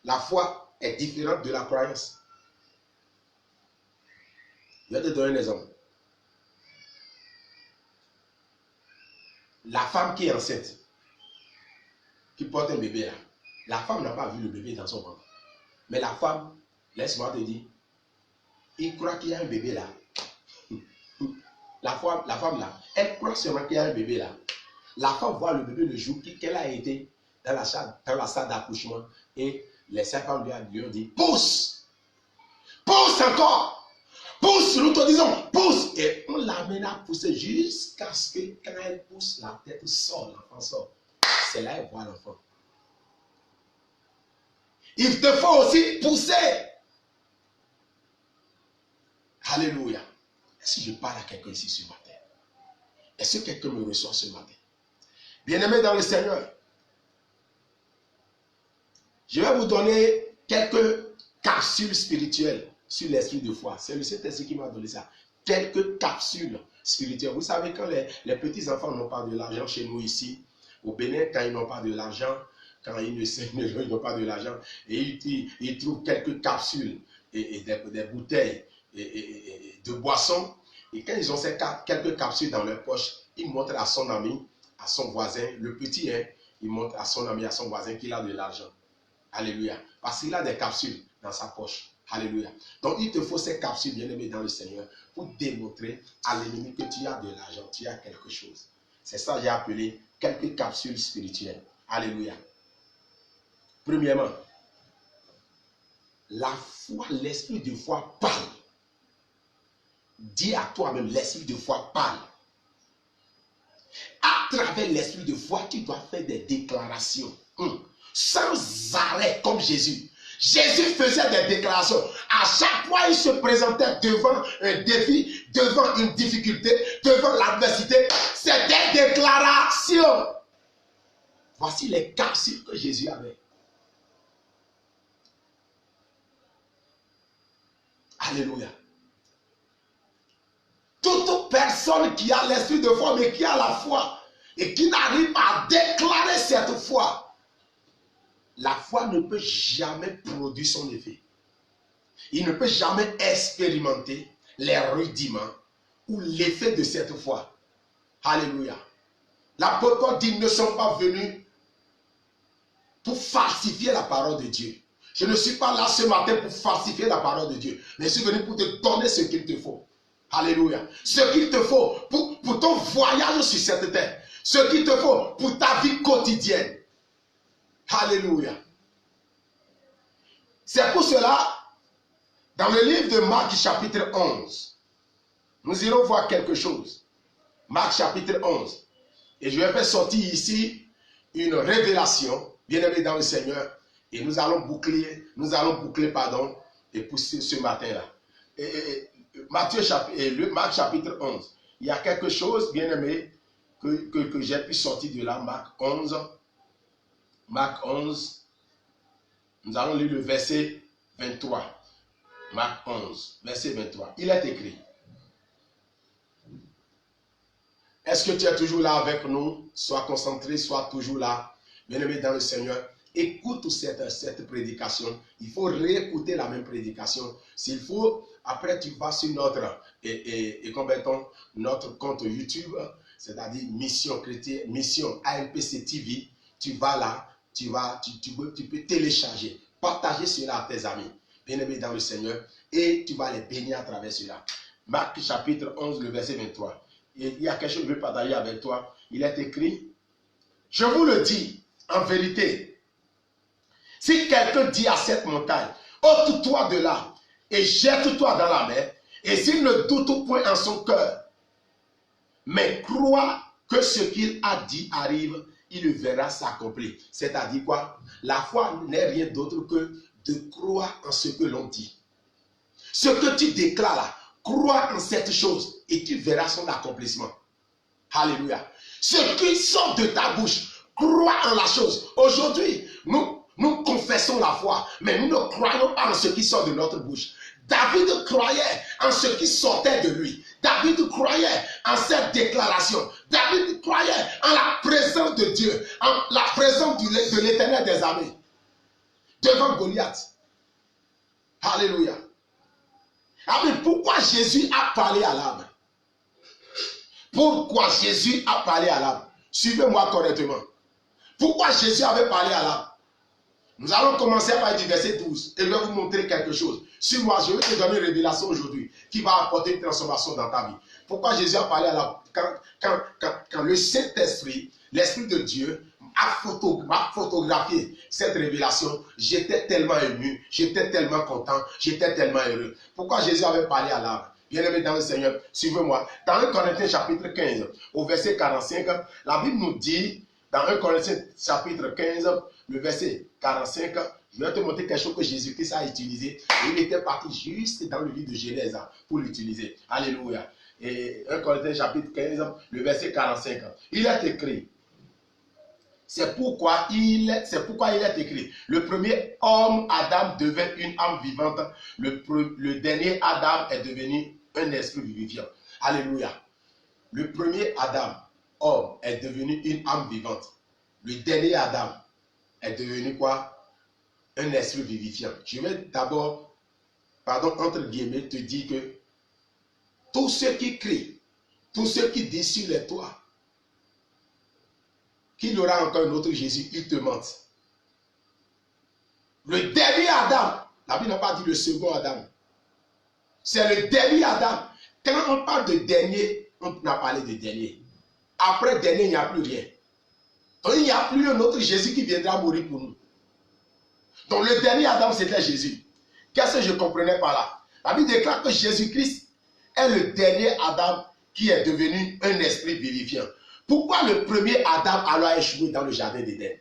La foi est différente de la croyance. Je vais te donner un exemple. La femme qui est enceinte, qui porte un bébé là, la femme n'a pas vu le bébé dans son ventre. Mais la femme, laisse-moi te dire, il croit qu'il y a un bébé là. La femme là, elle croit seulement qu'il y a un bébé là. La femme voit le bébé le jour qu'elle a été dans la salle d'accouchement et les sages-femmes lui ont dit, pousse! Pousse encore! Pousse, nous te disons, pousse! Et on l'amène à pousser jusqu'à ce que quand elle pousse, la tête sort, l'enfant sort. C'est là qu'elle voit l'enfant. Il te faut aussi pousser. Alléluia. Est-ce que je parle à quelqu'un ici ce matin? Est-ce que quelqu'un me reçoit ce matin? Bien-aimés dans le Seigneur, je vais vous donner quelques capsules spirituelles sur l'esprit de foi. C'est le Saint-Esprit qui m'a donné ça. Quelques capsules spirituelles. Vous savez, quand les petits-enfants n'ont pas de l'argent chez nous ici, au Bénin, quand ils n'ont pas de l'argent, quand ils n'ont pas de l'argent, et ils trouvent quelques capsules et des bouteilles et de boissons. Et quand ils ont ces quelques capsules dans leur poche, ils montrent à son ami, à son voisin, le petit, hein, il montre à son ami, à son voisin qu'il a de l'argent. Alléluia. Parce qu'il a des capsules dans sa poche. Alléluia. Donc il te faut ces capsules, bien-aimés dans le Seigneur, pour démontrer à l'ennemi que tu as de l'argent, tu as quelque chose. C'est ça que j'ai appelé quelques capsules spirituelles. Alléluia. Premièrement, la foi, l'esprit de foi parle. Dis à toi-même, l'esprit de foi parle. À travers l'esprit de foi, tu dois faire des déclarations. Sans arrêt, comme Jésus. Jésus faisait des déclarations. À chaque fois, il se présentait devant un défi, devant une difficulté, devant l'adversité. C'est des déclarations. Voici les capsules que Jésus avait. Alléluia. Toute personne qui a l'esprit de foi, mais qui a la foi, et qui n'arrive pas à déclarer cette foi, la foi ne peut jamais produire son effet. Il ne peut jamais expérimenter les rudiments ou l'effet de cette foi. Alléluia. L'apôtre Paul dit, ne sont pas venus pour falsifier la parole de Dieu. Je ne suis pas là ce matin pour falsifier la parole de Dieu, mais je suis venu pour te donner ce qu'il te faut. Alléluia. Ce qu'il te faut pour ton voyage sur cette terre. Ce qu'il te faut pour ta vie quotidienne. Alléluia. C'est pour cela, dans le livre de Marc chapitre 11, nous irons voir quelque chose. Marc chapitre 11. Et je vais faire sortir ici une révélation, bien-aimé dans le Seigneur. Et nous allons boucler, et pousser ce matin-là. Marc chapitre 11. Il y a quelque chose, bien-aimé, que j'ai pu sortir de là, Marc 11. Marc 11. Nous allons lire le verset 23. Marc 11, verset 23. Il est écrit. Est-ce que tu es toujours là avec nous? Sois concentré, sois toujours là. Bien-aimé dans le Seigneur. Écoute cette prédication. Il faut réécouter la même prédication. S'il faut, après tu vas sur notre compte YouTube, c'est-à-dire Mission Chrétienne, Mission AMPC TV. Tu vas là, tu peux télécharger, partager cela à tes amis, bien-aimés dans le Seigneur, et tu vas les bénir à travers cela. Marc chapitre 11, le verset 23. Et il y a quelque chose que je veux partager avec toi. Il est écrit, je vous le dis, en vérité, si quelqu'un dit à cette montagne, ôte-toi de là et jette-toi dans la mer, et s'il ne doute point en son cœur, mais croit que ce qu'il a dit arrive, il le verra s'accomplir. C'est-à-dire quoi? La foi n'est rien d'autre que de croire en ce que l'on dit. Ce que tu déclares là, crois en cette chose et tu verras son accomplissement. Alléluia. Ce qui sort de ta bouche, crois en la chose. Aujourd'hui, nous confessons la foi, mais nous ne croyons pas en ce qui sort de notre bouche. David croyait en ce qui sortait de lui. David croyait en cette déclaration. David croyait en la présence de Dieu, en la présence de l'Éternel des armées devant Goliath. Alléluia. Ah, mais pourquoi Jésus a parlé à l'âme? Pourquoi Jésus a parlé à l'âme? Suivez-moi correctement. Pourquoi Jésus avait parlé à l'âme? Nous allons commencer par du verset 12 et je vais vous montrer quelque chose. Sur moi, je vais te donner une révélation aujourd'hui qui va apporter une transformation dans ta vie. Pourquoi Jésus a parlé à l'âme? Quand le Saint-Esprit, l'Esprit de Dieu, m'a photographié cette révélation, j'étais tellement ému, j'étais tellement content, j'étais tellement heureux. Pourquoi Jésus avait parlé à l'âme? Bien-aimé dans le Seigneur, suivez-moi. Dans 1 Corinthiens chapitre 15, au verset 45, la Bible nous dit, dans 1 Corinthiens chapitre 15, le verset 45, je vais te montrer quelque chose que Jésus-Christ a utilisé. Il était parti juste dans le livre de Genèse pour l'utiliser. Alléluia. Et 1 Corinthiens chapitre 15, le verset 45. Il est écrit. C'est pourquoi il est écrit. Le premier homme, Adam, devint une âme vivante. Le dernier Adam est devenu un esprit vivifiant. Alléluia. Le premier Adam, homme, est devenu une âme vivante. Le dernier Adam est devenu quoi? Un esprit vivifiant. Je vais d'abord, entre guillemets, te dire que tous ceux qui crient, tous ceux qui disent sur les toits, qu'il y aura encore un autre Jésus, ils te mentent. Le dernier Adam, la Bible n'a pas dit le second Adam. C'est le dernier Adam. Quand on parle de dernier, on a parlé de dernier. Après dernier, il n'y a plus rien. Donc il n'y a plus un autre Jésus qui viendra mourir pour nous. Donc le dernier Adam, c'était Jésus. Qu'est-ce que je comprenais par là? La Bible déclare que Jésus-Christ est le dernier Adam qui est devenu un esprit vivifiant. Pourquoi le premier Adam a échoué dans le jardin d'Éden?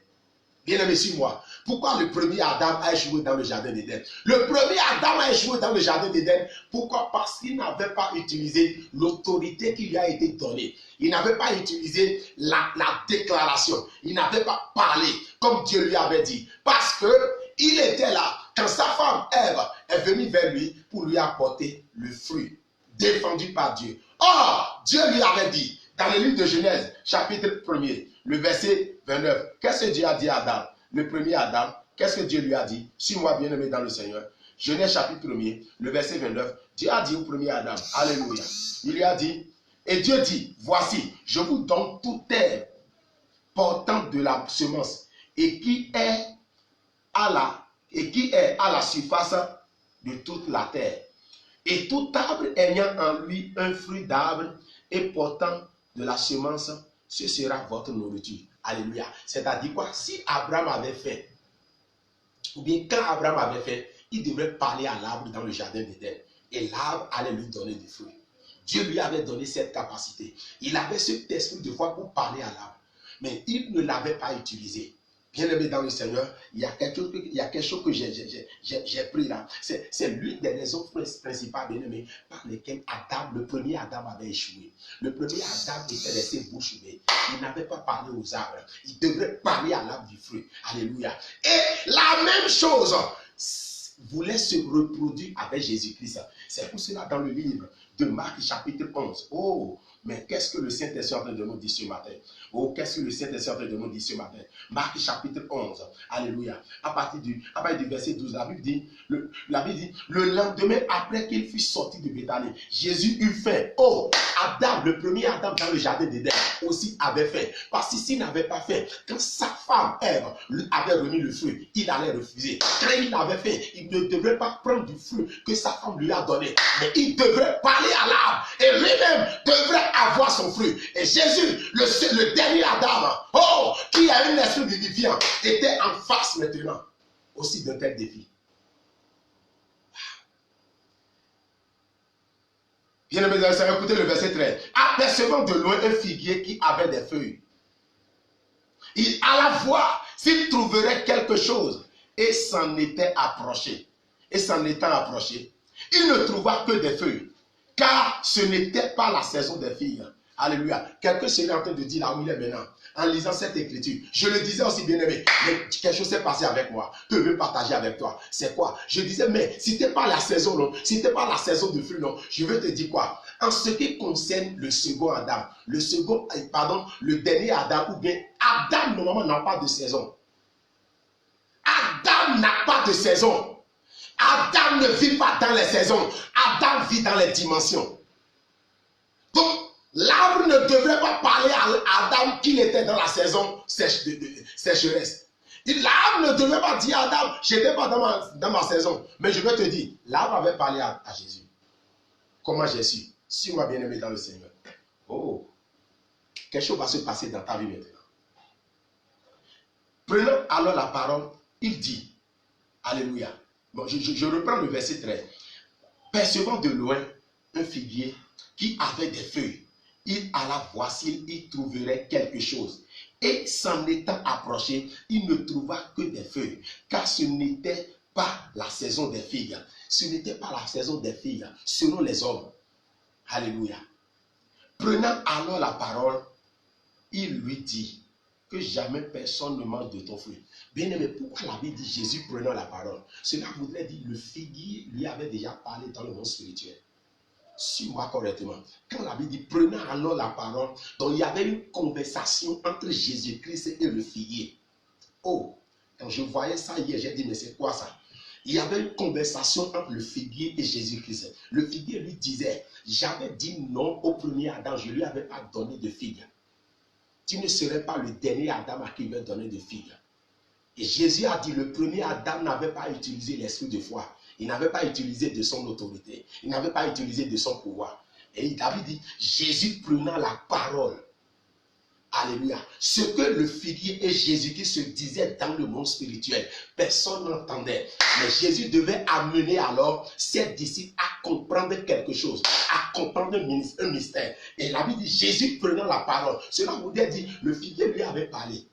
Bien-aimé, suis-moi. Pourquoi le premier Adam a échoué dans le jardin d'Éden? Le premier Adam a échoué dans le jardin d'Éden. Pourquoi? Parce qu'il n'avait pas utilisé l'autorité qui lui a été donnée. Il n'avait pas utilisé la déclaration. Il n'avait pas parlé comme Dieu lui avait dit. Parce qu'il était là quand sa femme Ève est venue vers lui pour lui apporter le fruit défendu par Dieu. Or, Dieu lui avait dit, dans le livre de Genèse, chapitre 1er, le verset 29, qu'est-ce que Dieu a dit à Adam? Le premier Adam, qu'est-ce que Dieu lui a dit? Suis-moi bien-aimé dans le Seigneur. Genèse chapitre 1er, le verset 29, Dieu a dit au premier Adam, alléluia. Il lui a dit, et Dieu dit, voici, je vous donne toute terre portant de la semence et qui est à la surface de toute la terre. Et tout arbre ayant en lui un fruit d'arbre et portant de la semence, ce sera votre nourriture. Alléluia. C'est-à-dire quoi? Si Abraham avait fait, ou bien quand Abraham avait fait, il devrait parler à l'arbre dans le jardin d'Éden. Et l'arbre allait lui donner des fruits. Dieu lui avait donné cette capacité. Il avait cet esprit de foi pour parler à l'arbre. Mais il ne l'avait pas utilisé. Bien-aimé dans le Seigneur, il y a quelque chose que j'ai pris là. C'est l'une des raisons principales, bien-aimé, par lesquelles Adam, le premier Adam avait échoué. Le premier Adam était resté bouche bée. Il n'avait pas parlé aux arbres. Il devrait parler à l'arbre du fruit. Alléluia. Et la même chose voulait se reproduire avec Jésus-Christ. C'est pour cela dans le livre de Marc chapitre 11. Oh, mais qu'est-ce que le Saint-Esprit est en train de nous dire ce matin? Oh, qu'est-ce que le Saint-Esprit est en train de nous dire ce matin? Marc chapitre 11. Alléluia. À partir du verset 12, la Bible dit, le lendemain après qu'il fut sorti de Béthanie, Jésus eut faim. Oh, Adam, le premier Adam dans le jardin d'Éden aussi avait faim. Parce que s'il n'avait pas faim, quand sa femme Ève lui avait remis le fruit, il allait refuser. Quand il avait faim, il ne devrait pas prendre du fruit que sa femme lui a donné, mais il devrait parler à l'arbre et lui-même devrait avoir son fruit. Et Jésus, le dernier Adam, oh, qui a un esprit vivifiant, était en face maintenant aussi d'un tel défi. Bien-aimés, écoutez le verset 13. Apercevant de loin un figuier qui avait des feuilles, il alla voir s'il trouverait quelque chose et s'en était approché. Et s'en étant approché, il ne trouva que des feuilles, car ce n'était pas la saison des figues. Alléluia. Quelqu'un serait en train de dire là où il est maintenant, en lisant cette écriture. Je le disais aussi, bien-aimé, mais quelque chose s'est passé avec moi, que je veux partager avec toi. C'est quoi? Je disais, mais si ce n'était pas la saison, non, si ce n'était pas la saison de flux, non, je veux te dire quoi? En ce qui concerne le second Adam, le dernier Adam, ou bien Adam, normalement, n'a pas de saison. Adam n'a pas de saison. Adam ne vit pas dans les saisons. Adam vit dans les dimensions. Donc, l'arbre ne devrait pas parler à Adam qu'il était dans la saison sécheresse. L'arbre ne devrait pas dire à Adam, je n'étais pas dans ma saison. Mais je vais te dire, l'arbre avait parlé à Jésus. Comment j'ai su? Suis-moi bien-aimé dans le Seigneur. Oh, quelque chose va se passer dans ta vie maintenant. Prenons alors la parole, il dit, alléluia. Bon, je reprends le verset 13. Percevant de loin un figuier qui avait des feuilles, il alla voir s'il y trouverait quelque chose. Et s'en étant approché, il ne trouva que des feuilles, car ce n'était pas la saison des figues. Ce n'était pas la saison des figues, selon les hommes. Alléluia. Prenant alors la parole, il lui dit que jamais personne ne mange de ton fruit. Bien aimé, pourquoi la Bible dit Jésus prenant la parole? Cela voudrait dire le figuier lui avait déjà parlé dans le monde spirituel. Suis-moi correctement. Quand la Bible dit prenant alors la parole, donc il y avait une conversation entre Jésus-Christ et le figuier. Oh, quand je voyais ça hier, j'ai dit mais c'est quoi ça? Il y avait une conversation entre le figuier et Jésus-Christ. Le figuier lui disait, j'avais dit non au premier Adam, je ne lui avais pas donné de figues. Tu ne serais pas le dernier Adam à qui il va donner de figues. Et Jésus a dit, le premier Adam n'avait pas utilisé l'esprit de foi. Il n'avait pas utilisé de son autorité. Il n'avait pas utilisé de son pouvoir. Et David dit, Jésus prenant la parole. Alléluia. Ce que le figuier et Jésus qui se disaient dans le monde spirituel, personne n'entendait. Mais Jésus devait amener alors ses disciples à comprendre quelque chose, à comprendre un mystère. Et la Bible dit, Jésus prenant la parole. Cela voudrait dire, le figuier lui avait parlé.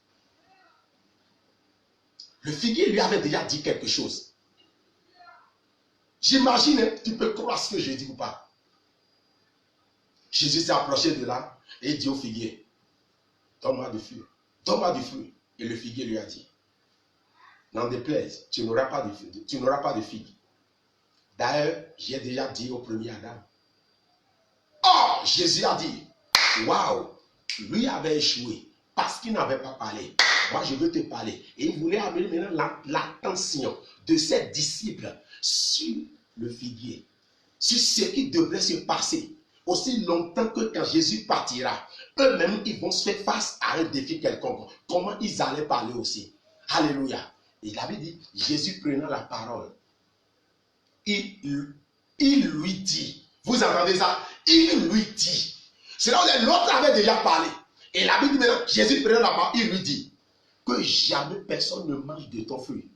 Le figuier lui avait déjà dit quelque chose. J'imagine, tu peux croire ce que je dis ou pas. Jésus s'est approché de là et il dit au figuier, donne-moi du fruit. Donne-moi du fruit. Et le figuier lui a dit, n'en déplaise, tu n'auras pas de figue. D'ailleurs, j'ai déjà dit au premier Adam. Oh, Jésus a dit, waouh, lui avait échoué parce qu'il n'avait pas parlé. Moi, je veux te parler. Et il voulait amener maintenant l'attention de ses disciples sur le figuier, sur ce qui devrait se passer. Aussi longtemps que quand Jésus partira, eux-mêmes, ils vont se faire face à un défi quelconque. Comment ils allaient parler aussi. Alléluia. Et il avait dit, Jésus prenant la parole, il lui dit, vous entendez ça? Il lui dit. C'est là où l'autre avait déjà parlé. Et la Bible dit maintenant, Jésus prenant la parole, il lui dit, que jamais personne ne mange de ton fruit.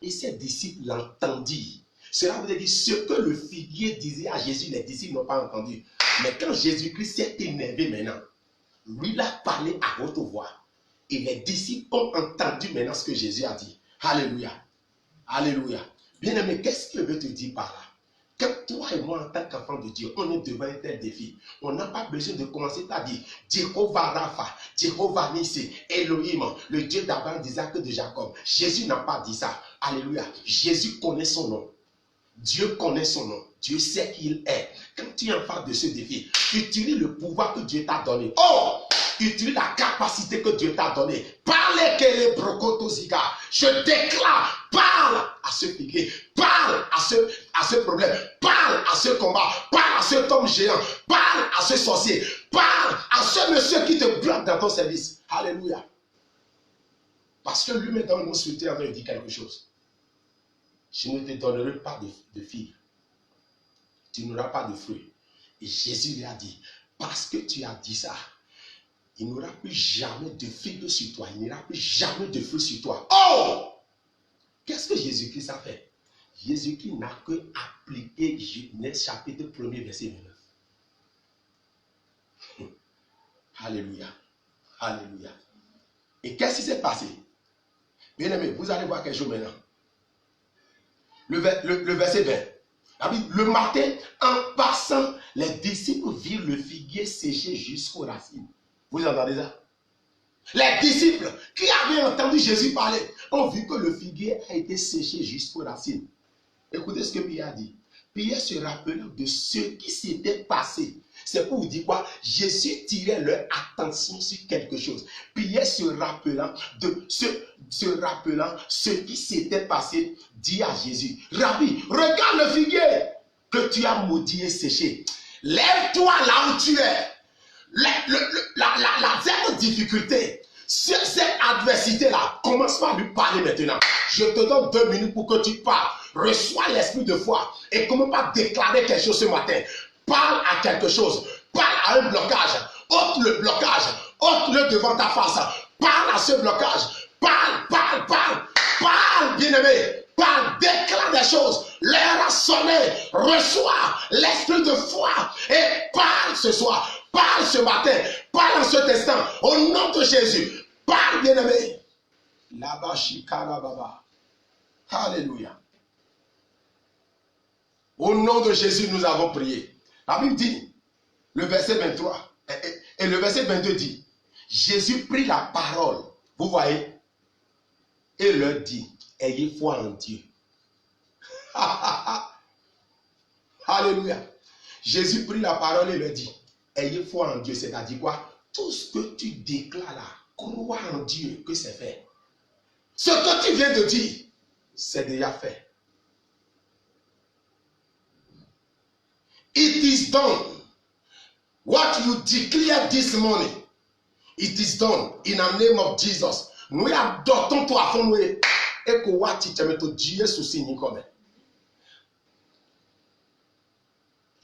Et ses disciples l'entendirent. Cela veut dire ce que le figuier disait à Jésus, les disciples n'ont pas entendu. Mais quand Jésus-Christ s'est énervé maintenant, lui il a parlé à haute voix. Et les disciples ont entendu maintenant ce que Jésus a dit. Alléluia. Alléluia. Bien-aimé, qu'est-ce que je veux te dire par là? Quand toi et moi, en tant qu'enfant de Dieu, on est devant un tel défi, on n'a pas besoin de commencer à dire Jéhovah Rapha, Jéhovah Nissi, Elohim, le Dieu d'Abraham, d'Isaac et de Jacob. Jésus n'a pas dit ça. Alléluia. Jésus connaît son nom. Dieu connaît son nom. Dieu sait qui il est. Quand tu es en face de ce défi, utilise le pouvoir que Dieu t'a donné. Oh! Utilise la capacité que Dieu t'a donnée. Parlez que les brocotosiga. Je déclare, parle à ce figuier, parle à ce problème, parle à ce combat, parle à cet homme géant, parle à ce sorcier, parle à ce monsieur qui te bloque dans ton service. Alléluia. Parce que lui-même dans le monde spirituel, il dit quelque chose. Je ne te donnerai pas de figues. Tu n'auras pas de fruits. Et Jésus lui a dit, parce que tu as dit ça, il n'y aura plus jamais de figues sur toi. Il n'y aura plus jamais de fruits sur toi. Oh! Qu'est-ce que Jésus-Christ a fait? Jésus-Christ n'a que appliqué Genèse chapitre 1er verset 29. Alléluia. Alléluia. Et qu'est-ce qui s'est passé? Bien aimé, vous allez voir quelque chose maintenant. Le verset 20. Le matin, en passant, les disciples virent le figuier figuier séché jusqu'aux racines. Vous entendez ça? Les disciples qui avaient entendu Jésus parler ont vu que le figuier a été séché jusqu'aux racines. Écoutez ce que Pierre a dit. Pierre se rappelant de ce qui s'était passé. C'est pour vous dire quoi? Jésus tirait leur attention sur quelque chose. Pierre se rappelant ce qui s'était passé, dit à Jésus, Rabbi, regarde le figuier que tu as maudit et séché. Lève-toi là où tu es. La dernière difficulté, cette adversité-là, commence pas à lui parler maintenant. Je te donne 2 minutes pour que tu parles. Reçois l'esprit de foi et commence pas à déclarer quelque chose ce matin. Parle à quelque chose. Parle à un blocage. Ôte le blocage. Ôte-le devant ta face. Parle à ce blocage. Parle, bien-aimé. Parle, déclare des choses. L'heure a sonné. Reçois l'esprit de foi et parle ce soir. Parle ce matin. Parle en cet instant. Au nom de Jésus. Parle, bien-aimé. Là-bas, Shikara Baba. Alléluia. Au nom de Jésus, nous avons prié. La Bible dit, le verset 23 et le verset 22 dit, Jésus prit la parole, vous voyez, et leur dit, ayez foi en Dieu. Alléluia. Jésus prit la parole et leur dit, ayez foi en Dieu. C'est-à-dire quoi? Tout ce que tu déclares là, crois en Dieu que c'est fait. Ce que tu viens de dire, c'est déjà fait. It is done. What you declare this morning, it is done in the name of Jesus. Nous adoptons toi à fond et que what tu te Dieu sous signe comme.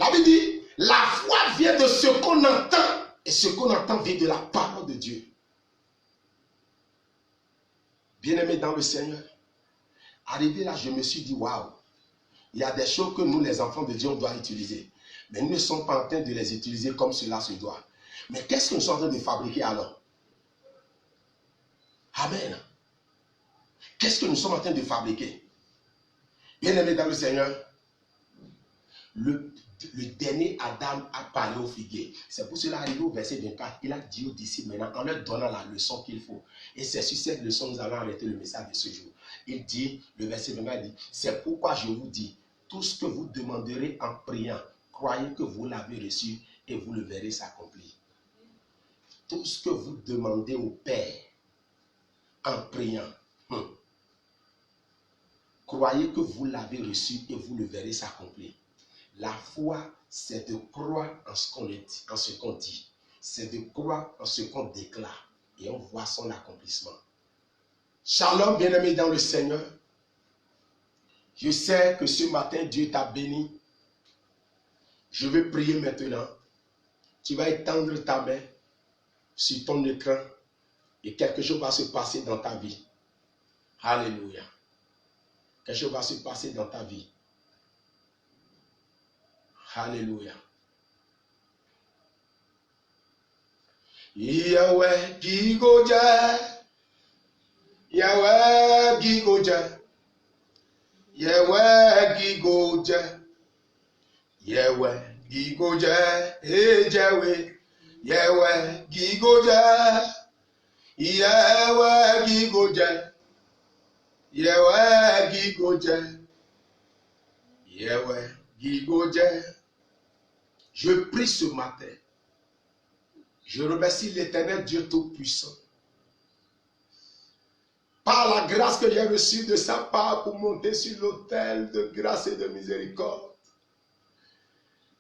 La Bible dit, la foi vient de ce qu'on entend et ce qu'on entend vient de la parole de Dieu. Bien-aimé dans le Seigneur, arrivé là, je me suis dit, waouh, il y a des choses que nous, les enfants de Dieu, on doit utiliser. Mais nous ne sommes pas en train de les utiliser comme cela se doit. Mais qu'est-ce que nous sommes en train de fabriquer alors? Amen. Qu'est-ce que nous sommes en train de fabriquer? Bien-aimé dans le Seigneur, le dernier Adam a parlé au figuier. C'est pour cela, arrivé au verset 24, il a dit aux disciples maintenant, en leur donnant la leçon qu'il faut. Et c'est sur cette leçon que nous allons arrêter le message de ce jour. Il dit, le verset 24 dit, c'est pourquoi je vous dis, tout ce que vous demanderez en priant, croyez que vous l'avez reçu et vous le verrez s'accomplir. Tout ce que vous demandez au Père en priant, croyez que vous l'avez reçu et vous le verrez s'accomplir. La foi, c'est de croire en ce qu'on dit. C'est de croire en ce qu'on déclare. Et on voit son accomplissement. Shalom, bien-aimé dans le Seigneur. Je sais que ce matin, Dieu t'a béni. Je vais prier maintenant. Tu vas étendre ta main sur ton écran et quelque chose va se passer dans ta vie. Alléluia. Quelque chose va se passer dans ta vie. Alléluia. Yahweh Gigoja. Yahweh Gigoja. Yahweh Gigoja. Yahweh Gigoja. Hey Yahweh. Yahweh Gigoja. Yahweh Gigoja. Yahweh Gigoja. Yahweh Gigoja. Je prie ce matin. Je remercie l'Éternel Dieu Tout-Puissant. Par la grâce que j'ai reçue de sa part pour monter sur l'autel de grâce et de miséricorde.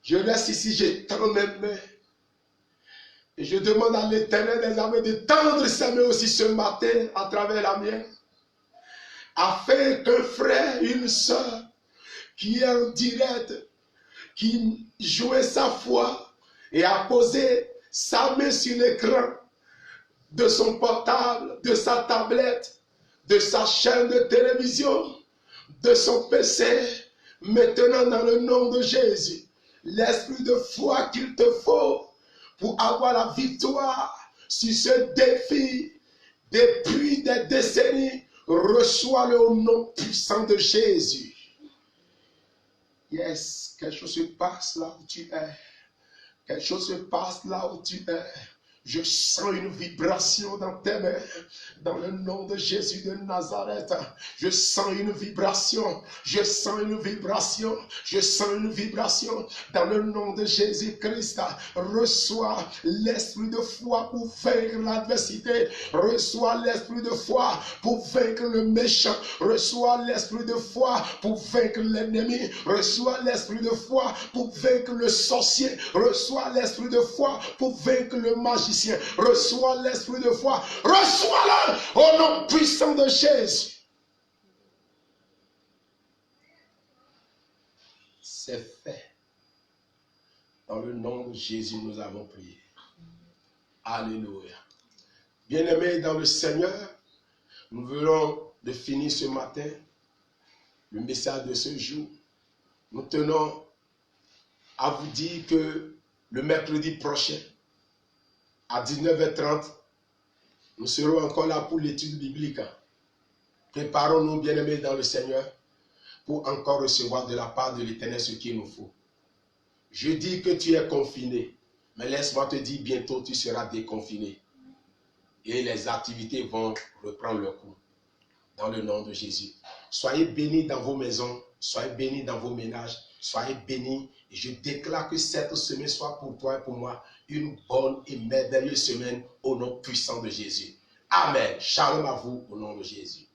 Je reste ici, j'étends mes mains. Et je demande à l'Éternel des armées de tendre ses mains aussi ce matin à travers la mienne. Afin qu'un frère, une soeur qui est en direct, qui jouait sa foi et a posé sa main sur l'écran de son portable, de sa tablette, de sa chaîne de télévision, de son PC, maintenant dans le nom de Jésus, l'esprit de foi qu'il te faut pour avoir la victoire sur ce défi depuis des décennies, reçois-le au nom puissant de Jésus. Yes, quelque chose se passe là où tu es. Quelque chose se passe là où tu es. Je sens une vibration dans tes mains. Dans le nom de Jésus de Nazareth. Je sens une vibration. Je sens une vibration. Je sens une vibration. Dans le nom de Jésus-Christ. Reçois l'esprit de foi pour vaincre l'adversité. Reçois l'esprit de foi pour vaincre le méchant. Reçois l'esprit de foi pour vaincre l'ennemi. Reçois l'esprit de foi pour vaincre le sorcier. Reçois l'esprit de foi pour vaincre le magicien. Reçois l'esprit de foi. Reçois-le au nom puissant de Jésus. C'est fait. Dans le nom de Jésus, nous avons prié. Alléluia. Bien-aimés dans le Seigneur, nous venons de finir ce matin le message de ce jour. Nous tenons à vous dire que le mercredi prochain, à 19h30, nous serons encore là pour l'étude biblique. Préparons-nous, bien-aimés dans le Seigneur, pour encore recevoir de la part de l'Éternel ce qu'il nous faut. Je dis que tu es confiné, mais laisse-moi te dire, bientôt tu seras déconfiné. Et les activités vont reprendre leur cours. Dans le nom de Jésus. Soyez bénis dans vos maisons, soyez bénis dans vos ménages, soyez bénis. Et je déclare que cette semaine soit pour toi et pour moi une bonne et merveilleuse semaine au nom puissant de Jésus. Amen. Shalom à vous au nom de Jésus.